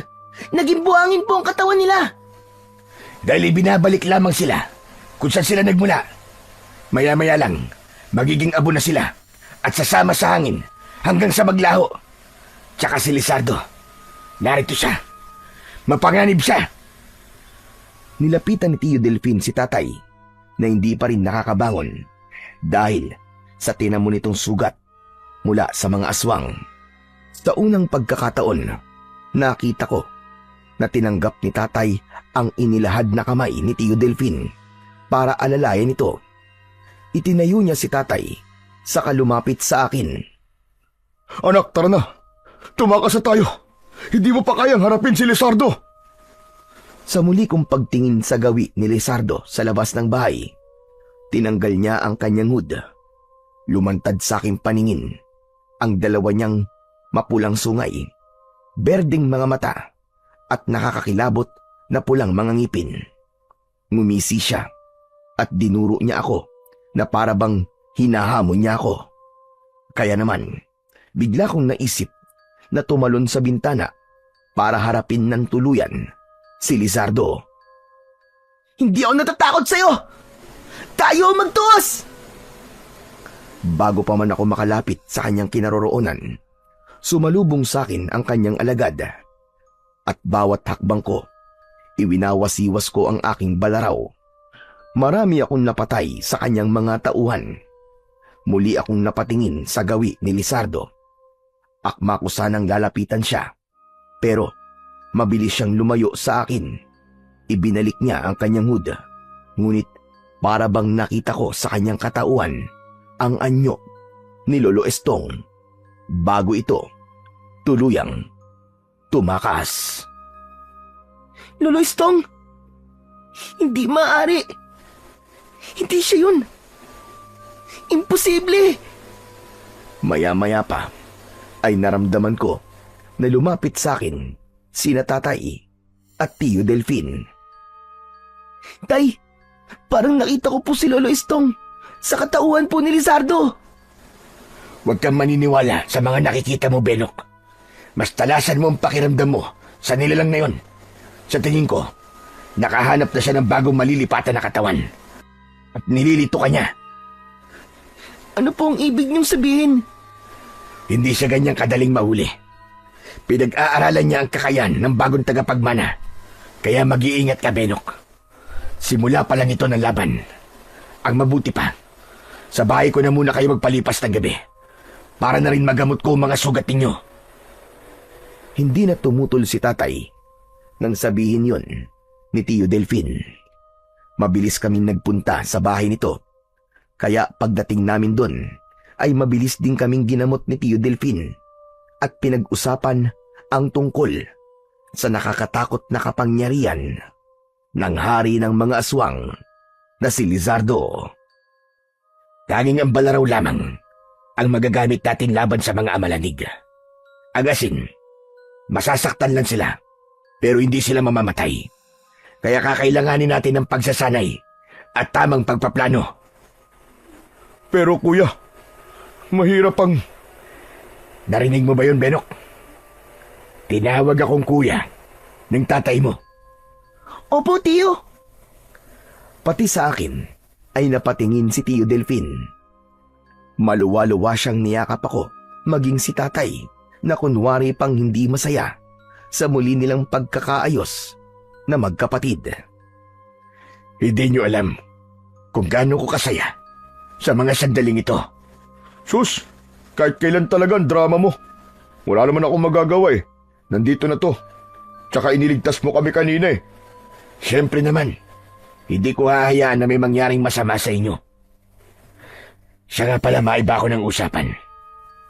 Naging buhangin po ang katawan nila. Dahil binabalik lamang sila kung saan sila nagmula. Maya-maya lang, magiging abo na sila at sasama sa hangin hanggang sa maglaho. Tsaka si Lizardo, narito siya. Mapanganib siya. Nilapitan ni Tio Delfin si tatay na hindi pa rin nakakabangon dahil sa tinamo nitong sugat mula sa mga aswang. Sa unang pagkakataon, nakita ko na tinanggap ni tatay ang inilahad na kamay ni Tio Delfin para alalayan ito. Itinayo niya si tatay saka lumapit sa akin. Anak, tara na. Tumakas na tayo. Hindi mo pa kayang harapin si Lizardo. Sa muli kong pagtingin sa gawi ni Lizardo sa labas ng bahay, tinanggal niya ang kanyang hood. Lumantad sa aking paningin ang dalawa niyang mapulang sungay, berdeng mga mata at nakakakilabot na pulang mga ngipin. Ngumisi siya at dinuro niya ako na parabang hinahamon niya ako. Kaya naman, bigla kong naisip na tumalon sa bintana para harapin ng tuluyan si Lizardo. Hindi ako natatakot sa'yo! Tayo ang magtuos! Bago pa man ako makalapit sa kanyang kinaroroonan, sumalubong sa akin ang kanyang alagad. At bawat hakbang ko, iwinawasiwas ko ang aking balaraw. Marami akong napatay sa kanyang mga tauhan. Muli akong napatingin sa gawi ni Lizardo. Akma ko sanang lalapitan siya, pero mabilis siyang lumayo sa akin. Ibinalik niya ang kanyang hood, ngunit para bang nakita ko sa kanyang katauhan ang anyo ni Lolo Estong bago ito tuluyang tumakas. Lolo Estong! Hindi maaari! Hindi siya yun! Imposible! Maya-maya pa ay naramdaman ko na lumapit sa akin sina Tatay at Tio Delfin. Tay, parang nakita ko po si Lolo Estong sa katauhan po ni Lizardo. Huwag kang maniniwala sa mga nakikita mo, Benok. Mas talasan mo ang pakiramdam mo sa nilalang na yon. Sa tingin ko, nakahanap na siya ng bagong malilipatan na katawan. At nililito ka niya. Ano po ang ibig niyong sabihin? Hindi siya ganyang kadaling mahuli. Pinag-aaralan niya ang kakayan ng bagong tagapagmana. Kaya mag-iingat ka, Benok. Simula pa lang ito ng laban. Ang mabuti pa, sa bahay ko na muna kayo magpalipas ng gabi para na rin magamot ko ang mga sugat ninyo. Hindi na tumutol si Tatay nang sabihin yon ni Tio Delfin. Mabilis kaming nagpunta sa bahay nito, kaya pagdating namin doon ay mabilis din kaming ginamot ni Tio Delfin at pinag-usapan ang tungkol sa nakakatakot na kapangyarihan ng hari ng mga aswang na si Lizardo. Tanging ang balaraw lamang ang magagamit natin laban sa mga amalanig. Agasin, masasaktan lang sila pero hindi sila mamamatay. Kaya kakailanganin natin ng pagsasanay at tamang pagpaplano. Pero kuya, mahirap ang... Narinig mo ba yun, Benok? Tinawag akong kuya ng tatay mo. Opo, Tio. Pati sa akin ay napatingin si Tio Delfin. Maluwa-luwa siyang niyakap ako, maging si Tatay, na kunwari pang hindi masaya sa muli nilang pagkakaayos na magkapatid. Hindi niyo alam kung gaano ko kasaya sa mga sandaling ito. Sus, kahit kailan talaga ang drama mo. Wala naman akong magagawa eh. Nandito na to. Tsaka iniligtas mo kami kanina eh. Siyempre naman, hindi ko hahayaan na may mangyaring masama sa inyo. Siya nga pala, maiba ko ng usapan.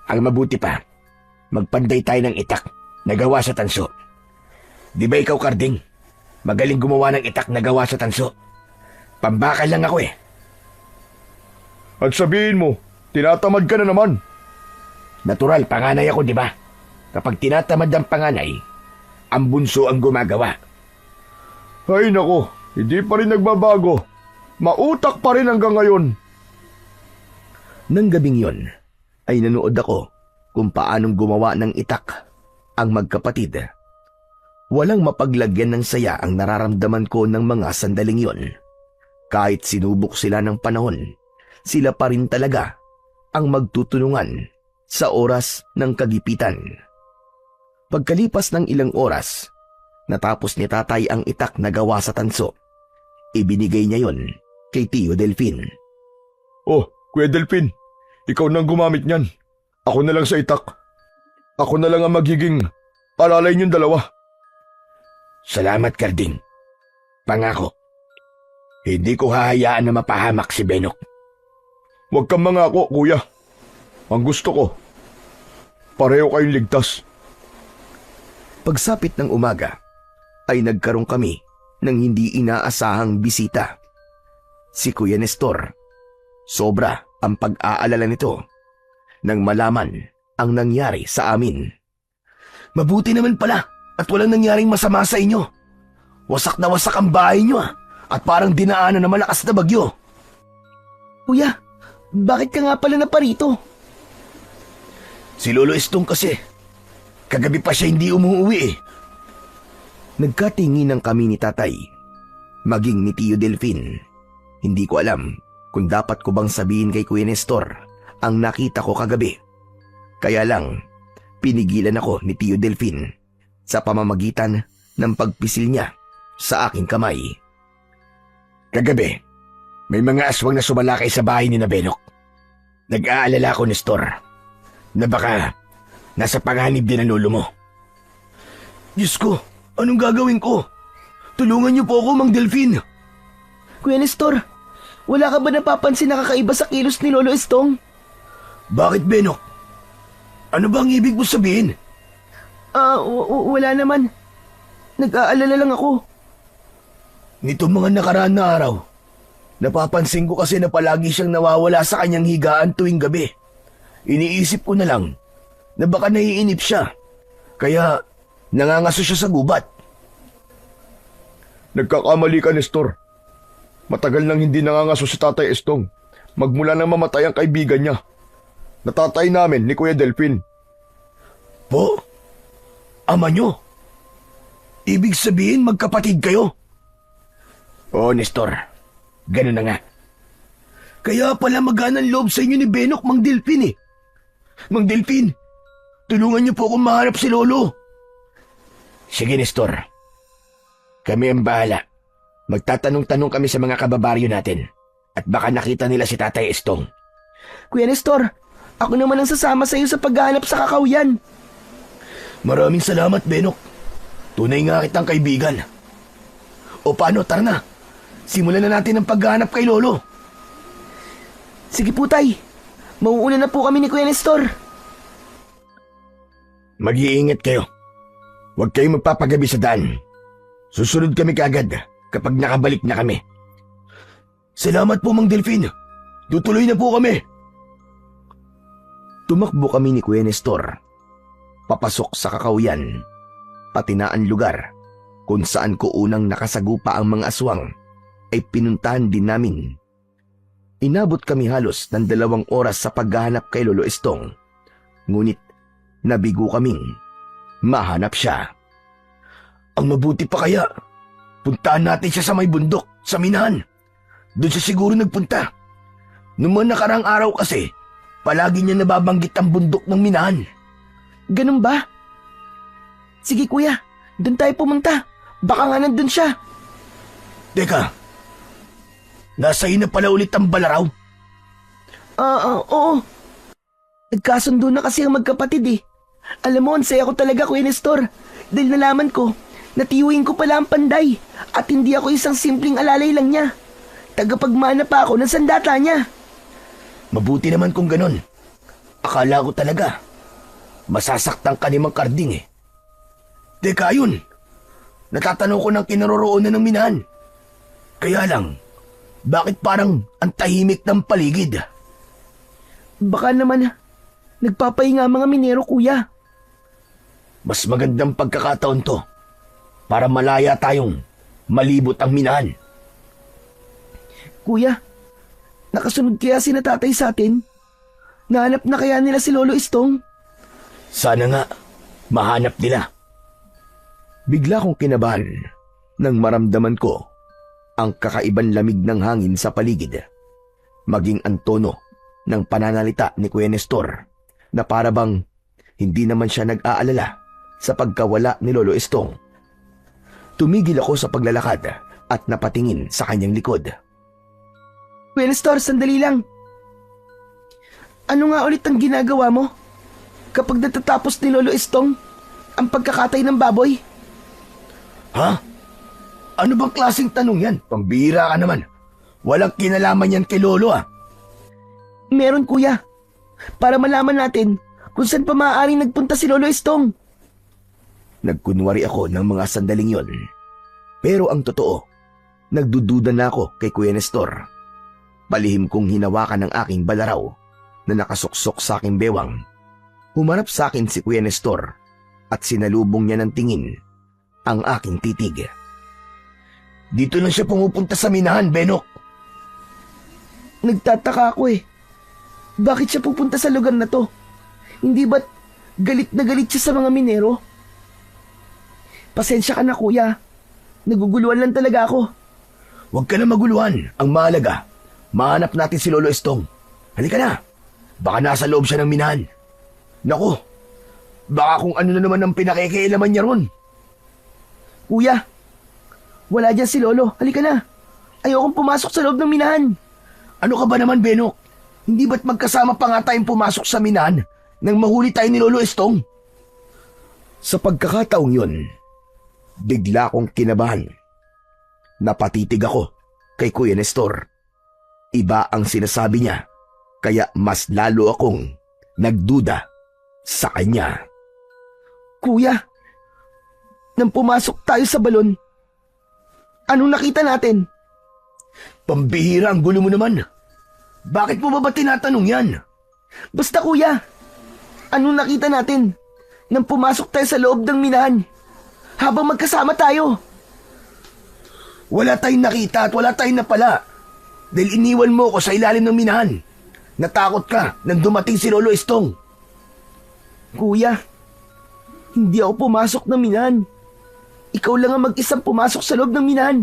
Ang mabuti pa, magpanday tayo ng itak na gawa sa tanso. Di ba ikaw, Karding? Magaling gumawa ng itak na gawa sa tanso. Pambakal lang ako eh. At sabihin mo, tinatamad ka na naman. Natural, panganay ako, di ba? Kapag tinatamad ang panganay, ang bunso ang gumagawa. Ay nako, hindi pa rin nagbabago. Mautak pa rin hanggang ngayon. Nang gabing yon, ay nanood ako kung paanong gumawa ng itak ang magkapatid. Walang mapaglagyan ng saya ang nararamdaman ko ng mga sandaling yon. Kahit sinubok sila ng panahon, sila pa rin talaga ang magtutulungan sa oras ng kagipitan. Pagkalipas ng ilang oras, natapos ni Tatay ang itak na gawa sa tanso. Ibinigay niya yon kay Tio Delfin. Oh, Kuya Delfin, ikaw nang gumamit niyan. Ako na lang sa itak. Ako na lang ang magiging alalay niyong dalawa. Salamat, Karding. Pangako, hindi ko hahayaan na mapahamak si Benok. Huwag kang mangako, kuya. Ang gusto ko, pareho kayong ligtas. Pagsapit ng umaga, ay nagkaroon kami ng hindi inaasahang bisita. Si Kuya Nestor. Sobra ang pag-aalala nito nang malaman ang nangyari sa amin. Mabuti naman pala at walang nangyaring masama sa inyo. Wasak na wasak ang bahay nyo at parang dinaanan ng malakas na bagyo. Kuya, bakit ka nga pala naparito? Si Lolo Estong kasi. Kagabi pa siya hindi umuwi eh. Nagkatinginan kami ni Tatay. maging ni Tio Delfin. Hindi ko alam kung dapat ko bang sabihin kay Kuya Nestor ang nakita ko kagabi. Kaya lang, pinigilan ako ni Tio Delfin sa pamamagitan ng pagpisil niya sa aking kamay. Kagabi, may mga aswang na sumalakay sa bahay ni Benok. Nag-aalala ko, Nestor, na baka nasa panganib din ang lolo mo. Diyos ko, anong gagawin ko? Tulungan niyo po ako, Mang Delfin. Kuya Nestor, wala ka ba napapansin na kakaiba sa kilos ni Lolo Estong? Bakit, Benok? Ano ba ang ibig mo sabihin? Wala naman. Nag-aalala lang ako. Nitong mga nakaraan na araw, napapansin ko kasi na palagi siyang nawawala sa kanyang higaan tuwing gabi. Iniisip ko na lang na baka naiinip siya, kaya nangangaso siya sa gubat. Nagkakamali ka, Nestor. Matagal nang hindi nangangaso si Tatay Estong. Magmula nang mamatay ang kaibigan niya. Natatay namin ni Kuya Delfin. Po? Ama nyo? Ibig sabihin magkapatid kayo? Oo, Nestor. Ganun na nga. Kaya pala maganang loob sa inyo ni Benok, Mang Delfin eh. Mang Delfin, tulungan niyo po akong mahanap si Lolo. Sige, Nestor. Kami ang bahala. Magtatanong-tanong kami sa mga kababaryo natin at baka nakita nila si Tatay Estong. Kuya Nestor, ako naman ang sasama sa iyo sa paghahanap sa kakawyan. Maraming salamat, Benok. Tunay nga kitang kaibigan. O paano, tara na. Simulan na natin ang paghahanap kay Lolo. Sige po, Tay. Mauuna na po kami ni Kuya Nestor. Mag-iingat kayo. Huwag kayong magpapagabi sa daan. Susunod kami kaagad kapag nakabalik na kami. Salamat po, Mang Delfin. Tutuloy na po kami. Tumakbo kami ni Kuya Nestor. Papasok sa kakawyan, pati na ang lugar kung saan ko unang nakasagupa ang mga aswang ay pinuntahan din namin. Inabot kami halos ng 2 oras sa paghahanap kay Lolo Estong, ngunit nabigo kaming mahanap siya. Ang mabuti pa kaya, puntahan natin siya sa may bundok, sa minahan. Doon siya siguro nagpunta. Noong mga nakarang araw kasi, palagi niya nababanggit ang bundok ng minahan. Ganun ba? Sige kuya, doon tayo pumunta. Baka nga nandun siya. Teka, nasa na pala ulit ang balaraw? Oo. Nagkasundo na kasi ang magkapatid eh. Alam mo, ang saya ko talaga, Kuya Nestor. Dahil nalaman ko, natiyuhin ko pala ang panday at hindi ako isang simpleng alalay lang niya. Tagapagmana pa ako ng sandata niya. Mabuti naman kung ganon. Akala ko talaga, masasaktan ka ni Mang Karding eh. Teka, ayun. Natatanong ko ng kinaroroonan ng minahan. Kaya lang, bakit parang ang tahimik ng paligid? Baka naman, nagpapahinga ang mga minero, kuya. Mas magandang pagkakataon to para malaya tayong malibot ang minahan. Kuya, nakasunod kaya si tatay sa atin? Nahanap na kaya nila si Lolo Estong? Sana nga, mahanap nila. Bigla kong kinabahan nang maramdaman ko ang kakaibang lamig ng hangin sa paligid, maging ang tono ng pananalita ni Kuya Nestor na para bang hindi naman siya nag-aalala sa pagkawala ni Lolo Estong. Tumigil ako sa paglalakad at napatingin sa kanyang likod. Kuya Nestor, sandali lang. Ano nga ulit ang ginagawa mo kapag natatapos ni Lolo Estong ang pagkakatay ng baboy? Ha? Ano bang klaseng tanong yan? Pambira ka naman. Walang kinalaman yan kay Lolo ah. Meron kuya. Para malaman natin kung saan pa maaaring nagpunta si Lolo Estong. Nagkunwari ako ng mga sandaling yon. Pero ang totoo, nagdududa na ako kay Kuya Nestor. Palihim kong hinawakan ng aking balaraw na nakasuksok sa aking bewang. Humarap sa akin si Kuya Nestor at sinalubong niya ng tingin ang aking titig. Dito lang siya pumupunta sa minahan, Benok. Nagtataka ako eh. Bakit siya pupunta sa lugar na to? Hindi ba't galit na galit siya sa mga minero? Pasensya ka na kuya. Naguguluhan lang talaga ako. Huwag ka na maguluhan. Ang mahalaga, mahanap natin si Lolo Estong. Halika na. Baka nasa loob siya ng minahan. Nako, baka kung ano na naman ang pinakikialaman niya ron. Kuya, wala dyan si Lolo. Halika na. Ayokong pumasok sa loob ng minahan. Ano ka ba naman, Benok? Hindi ba't magkasama pa nga tayong pumasok sa minahan nang mahuli tayo ni Lolo Estong? Sa pagkakataong yun, bigla akong kinabahan. Napatitig ako kay Kuya Nestor. Iba ang sinasabi niya, kaya mas lalo akong nagduda sa kanya. Kuya, nang pumasok tayo sa balon, anong nakita natin? Pambihira, ang gulo mo naman. Bakit mo ba tinatanong yan? Basta kuya, anong nakita natin nang pumasok tayo sa loob ng minahan habang magkasama tayo? Wala tayong nakita at wala tayong napala. Dahil iniwan mo ko sa ilalim ng minahan. Natakot ka nang dumating si Lolo Estong. Kuya, hindi ako pumasok ng minahan. Ikaw lang ang mag-isang pumasok sa loob ng minahan.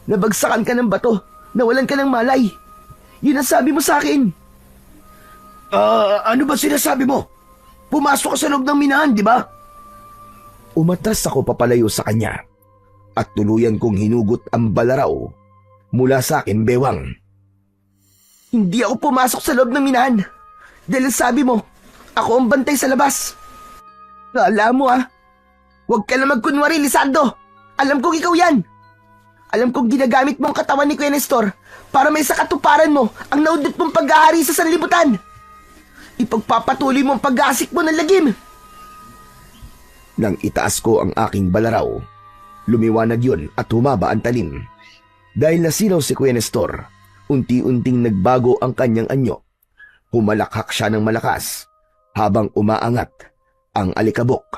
Nabagsakan ka ng bato, nawalan ka ng malay. Yun ang sabi mo sa akin. Ano ba sinasabi mo? Pumasok ka sa loob ng minahan, di ba? Umatras ako papalayo sa kanya at tuluyan kong hinugot ang balaraw mula sa akin, bewang. Hindi ako pumasok sa loob ng minahan. Dahil ang sabi mo, ako ang bantay sa labas. Alam mo huwag ka na magkunwari, Lisardo. Alam kong ikaw yan. Alam kong ginagamit mo ang katawan ni Kuya Nestor para may sakatuparan mo ang naudot mong pag-aari sa sanlibutan. Ipagpapatuloy mo ang pag-aasik mo ng lagim. Nang itaas ko ang aking balaraw, lumiwanag yun at humaba ang talim. Dahil nasinaw si Kuya Nestor, unti-unting nagbago ang kanyang anyo. Humalakhak siya ng malakas habang umaangat ang alikabok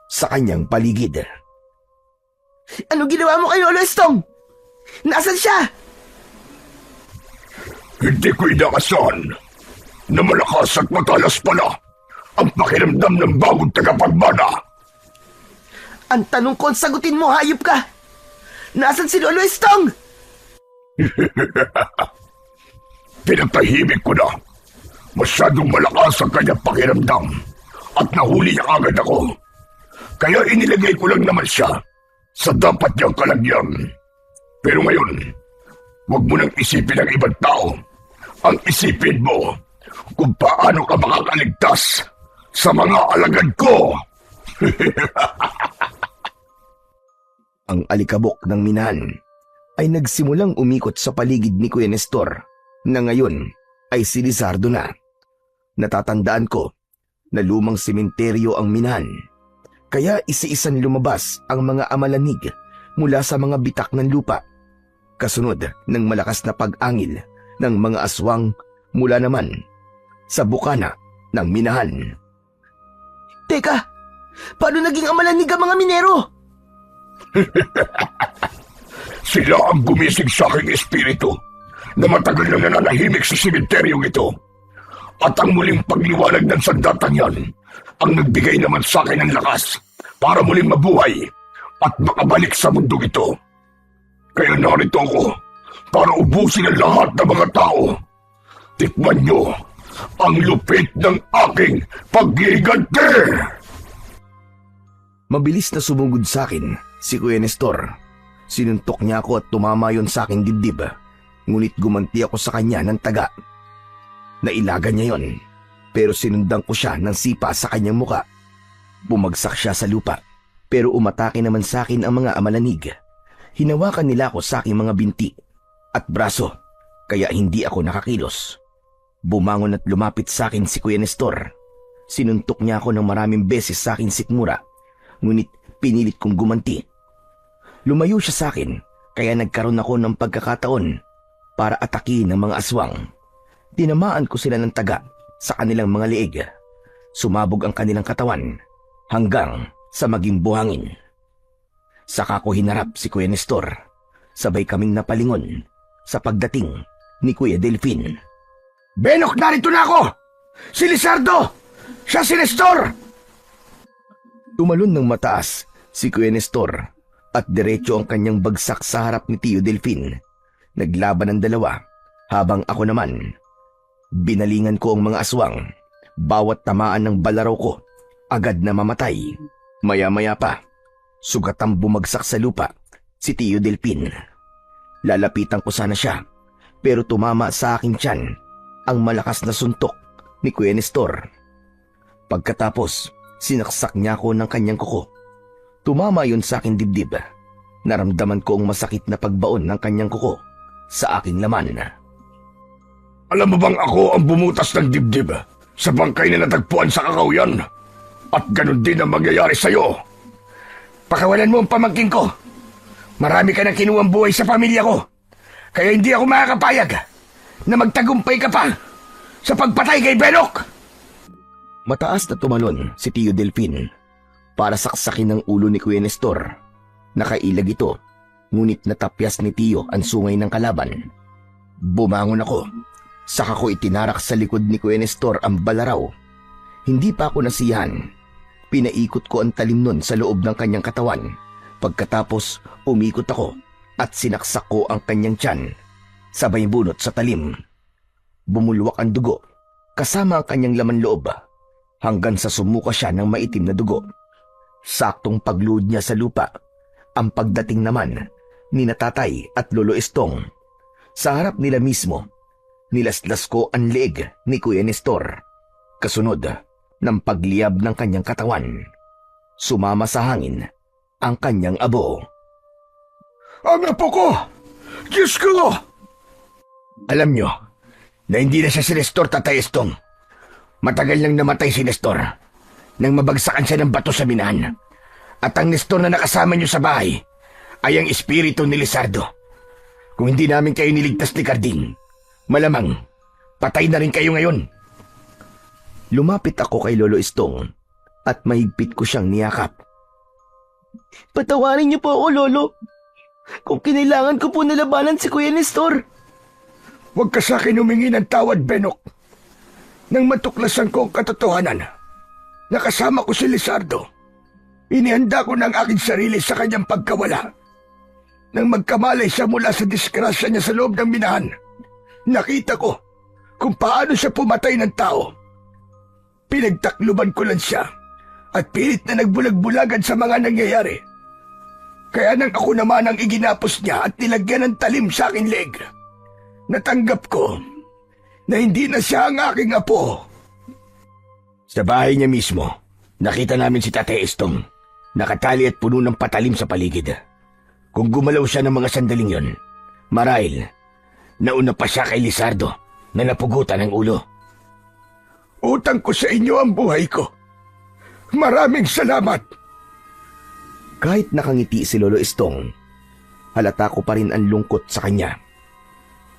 sa kanyang paligid. Ano ginawa mo kay Lolo Estong? Nasaan siya? Hindi ko inakasahan na malakas at matalas pala ang pakiramdam ng bagong tagapagmana. Ang tanong ko ang sagutin mo, hayop ka. Nasaan si Lolo Estong? Pinatahimik ko na. Masyadong malakas ang kanyang pakiramdam at nahuli niya agad ako. Kaya inilagay ko lang naman siya sa dapat niyang kalagyan. Pero ngayon, huwag mo nang isipin ang ibang tao. Ang isipin mo kung paano ka makakaligtas sa mga alagad ko. Ang alikabok ng minahan ay nagsimulang umikot sa paligid ni Kuya Nestor na ngayon ay si Lizardo na. Natatandaan ko na lumang sementeryo ang minahan. Kaya isa-isan lumabas ang mga amalanig mula sa mga bitak ng lupa. Kasunod ng malakas na pag-angil ng mga aswang mula naman sa bukana ng minahan. Teka, paano naging amalanig ang mga minero? Sila ang gumising sa aking espiritu na matagal na nananahimik sa simenteryong ito. At ang muling pagliwanag ng sandatang yan ang nagbigay naman sa akin ng lakas para muling mabuhay at makabalik sa mundong ito. Kaya narito ako para ubusin ang lahat ng mga tao. Tikman nyo ang lupit ng aking paggiganti! Mabilis na sumugod sa akin si Kuya Nestor. Sinuntok niya ako at tumama yon sa aking dibdib. Ngunit gumanti ako sa kanya ng taga. Nailagan niya yon, pero sinundan ko siya ng sipa sa kanyang muka. Bumagsak siya sa lupa, pero umatake naman sa akin ang mga amalanig. Hinawakan nila ako sa aking mga binti at braso, kaya hindi ako nakakilos. Bumangon at lumapit sa akin si Kuya Nestor. Sinuntok niya ako ng maraming beses sa aking sikmura, ngunit pinilit kong gumanti. Lumayo siya sa akin, kaya nagkaroon ako ng pagkakataon para atakin ng mga aswang. Tinamaan ko sila ng taga sa kanilang mga leeg. Sumabog ang kanilang katawan hanggang sa maging buhangin. Saka ko hinarap si Kuya Nestor. Sabay kaming napalingon sa pagdating ni Kuya Delfin. Benok, narito na ako! Si Lizardo! Siya si Nestor! Tumalon ng mataas si Kuya Nestor at diretso ang kanyang bagsak sa harap ni Tio Delfin. Naglaban ang dalawa habang ako naman. Binalingan ko ang mga aswang. Bawat tamaan ng balaraw ko, agad na mamatay. Maya-maya pa, sugatang bumagsak sa lupa si Tio Delfin. Lalapitan ko sana siya, pero tumama sa aking tiyan ang malakas na suntok ni Kuya Nestor. Pagkatapos, sinaksak niya ako ng kanyang kuko. Tumama yun sa aking dibdib. Naramdaman ko ang masakit na pagbaon ng kanyang kuko sa aking laman. Alam mo bang ako ang bumutas ng dibdib sa bangkay na natagpuan sa kakawyan? At ganun din ang mangyayari sa'yo. Pakawalan mo ang pamangkin ko. Marami ka nang kinuwang buhay sa pamilya ko. Kaya hindi ako makakapayag na magtagumpay ka pa sa pagpatay kay Benok. Mataas na tumalon si Tio Delfin para saksakin ang ulo ni Kuya Nestor. Nakailag ito, ngunit natapyas ni Tio ang sungay ng kalaban. Bumangon ako, saka ko itinarak sa likod ni Kuya Nestor ang balaraw. Hindi pa ako nasiyahan. Pinaikot ko ang talim nun sa loob ng kanyang katawan. Pagkatapos, umikot ako at sinaksak ko ang kanyang tiyan. Sabay bunot sa talim. Bumulwak ang dugo, kasama ang kanyang laman loob, hanggang sa sumuka siya ng maitim na dugo. Saktong pagluhod niya sa lupa, ang pagdating naman ni Tatay at Lolo Estong. Sa harap nila mismo, nilaslas ko ang leeg ni Kuya Nestor. Kasunod ng pagliyab ng kanyang katawan, sumama sa hangin ang kanyang abo. Ang apo ko! Diyos ko! Alam nyo na hindi na siya si Nestor, Tatay Estong. Matagal nang namatay si Nestor nang mabagsakan siya ng bato sa minahan. At ang Nestor na nakasama nyo sa bahay ay ang espiritu ni Lizardo. Kung hindi namin kayo niligtas ni Carding, malamang patay na rin kayo ngayon. Lumapit ako kay Lolo Estong at mahigpit ko siyang niyakap. Patawarin niyo po ako, Lolo. Kung kinailangan ko po nalabanan si Kuya Nestor. Huwag ka sa akin humingi ng tawad, Benok. Nang matuklasan ko ang katotohanan, nakasama ko si Lizardo. Inihanda ko ng aking sarili sa kanyang pagkawala. Nang magkamalay siya mula sa disgrasya niya sa loob ng minahan, nakita ko kung paano siya pumatay ng tao. Pinagtakluban ko lang siya at pilit na nagbulag-bulagan sa mga nangyayari. Kaya nang ako naman ang iginapos niya at nilagyan ng talim sa aking leg, natanggap ko na hindi na siya ang aking apo. Sa bahay niya mismo, nakita namin si Tatay Estong, nakatali at puno ng patalim sa paligid. Kung gumalaw siya ng mga sandaling yon, marahil, nauna pa siya kay Lizardo na napugutan ng ulo. Utang ko sa inyo ang buhay ko. Maraming salamat. Kahit nakangiti si Lolo Estong, halata ko pa rin ang lungkot sa kanya.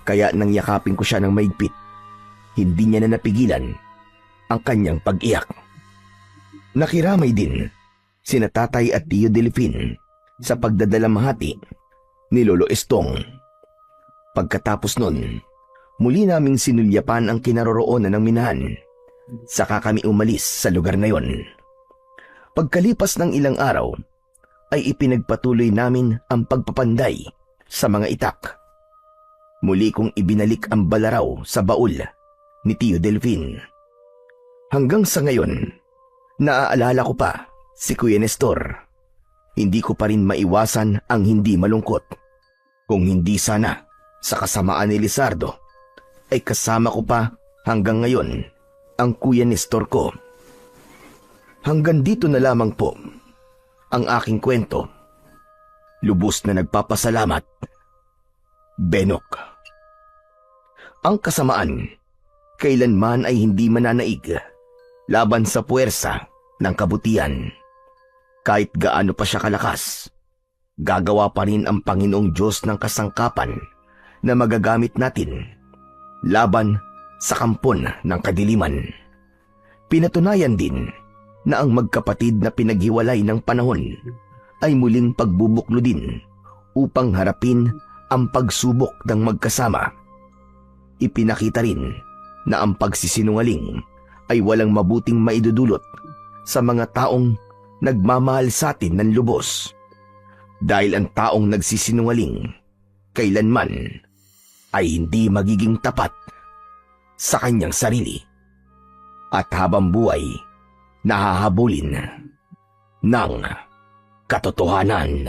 Kaya nang yakapin ko siya ng maigpit, hindi niya na napigilan ang kanyang pag-iyak. Nakiramay din sina Tatay at Tio Delfin sa pagdadalamhati ni Lolo Estong. Pagkatapos nun, muli naming sinulyapan ang kinaroroonan ng minahan. Saka kami umalis sa lugar na yon. Pagkalipas ng ilang araw, ay ipinagpatuloy namin ang pagpapanday sa mga itak. Muli kong ibinalik ang balaraw sa baul ni Tio Delfin. Hanggang sa ngayon, naaalala ko pa si Kuya Nestor. Hindi ko pa rin maiwasan ang hindi malungkot. Kung hindi sana sa kasamaan ni Lizardo, ay kasama ko pa hanggang ngayon ang Kuya Nestor ko. Hanggang dito na lamang po ang aking kwento. Lubos na nagpapasalamat, Benok. Ang kasamaan, kailanman ay hindi mananaig laban sa puwersa ng kabutihan. Kahit gaano pa siya kalakas, gagawa pa rin ang Panginoong Diyos ng kasangkapan na magagamit natin laban sa kampon ng kadiliman. Pinatunayan din na ang magkapatid na pinaghiwalay ng panahon ay muling pagbubuklo din upang harapin ang pagsubok ng magkasama. Ipinakita rin na ang pagsisinungaling ay walang mabuting maidudulot sa mga taong nagmamahal sa atin ng lubos. Dahil ang taong nagsisinungaling kailanman ay hindi magiging tapat sa kanyang sarili at habang buhay nahahabulin ng katotohanan.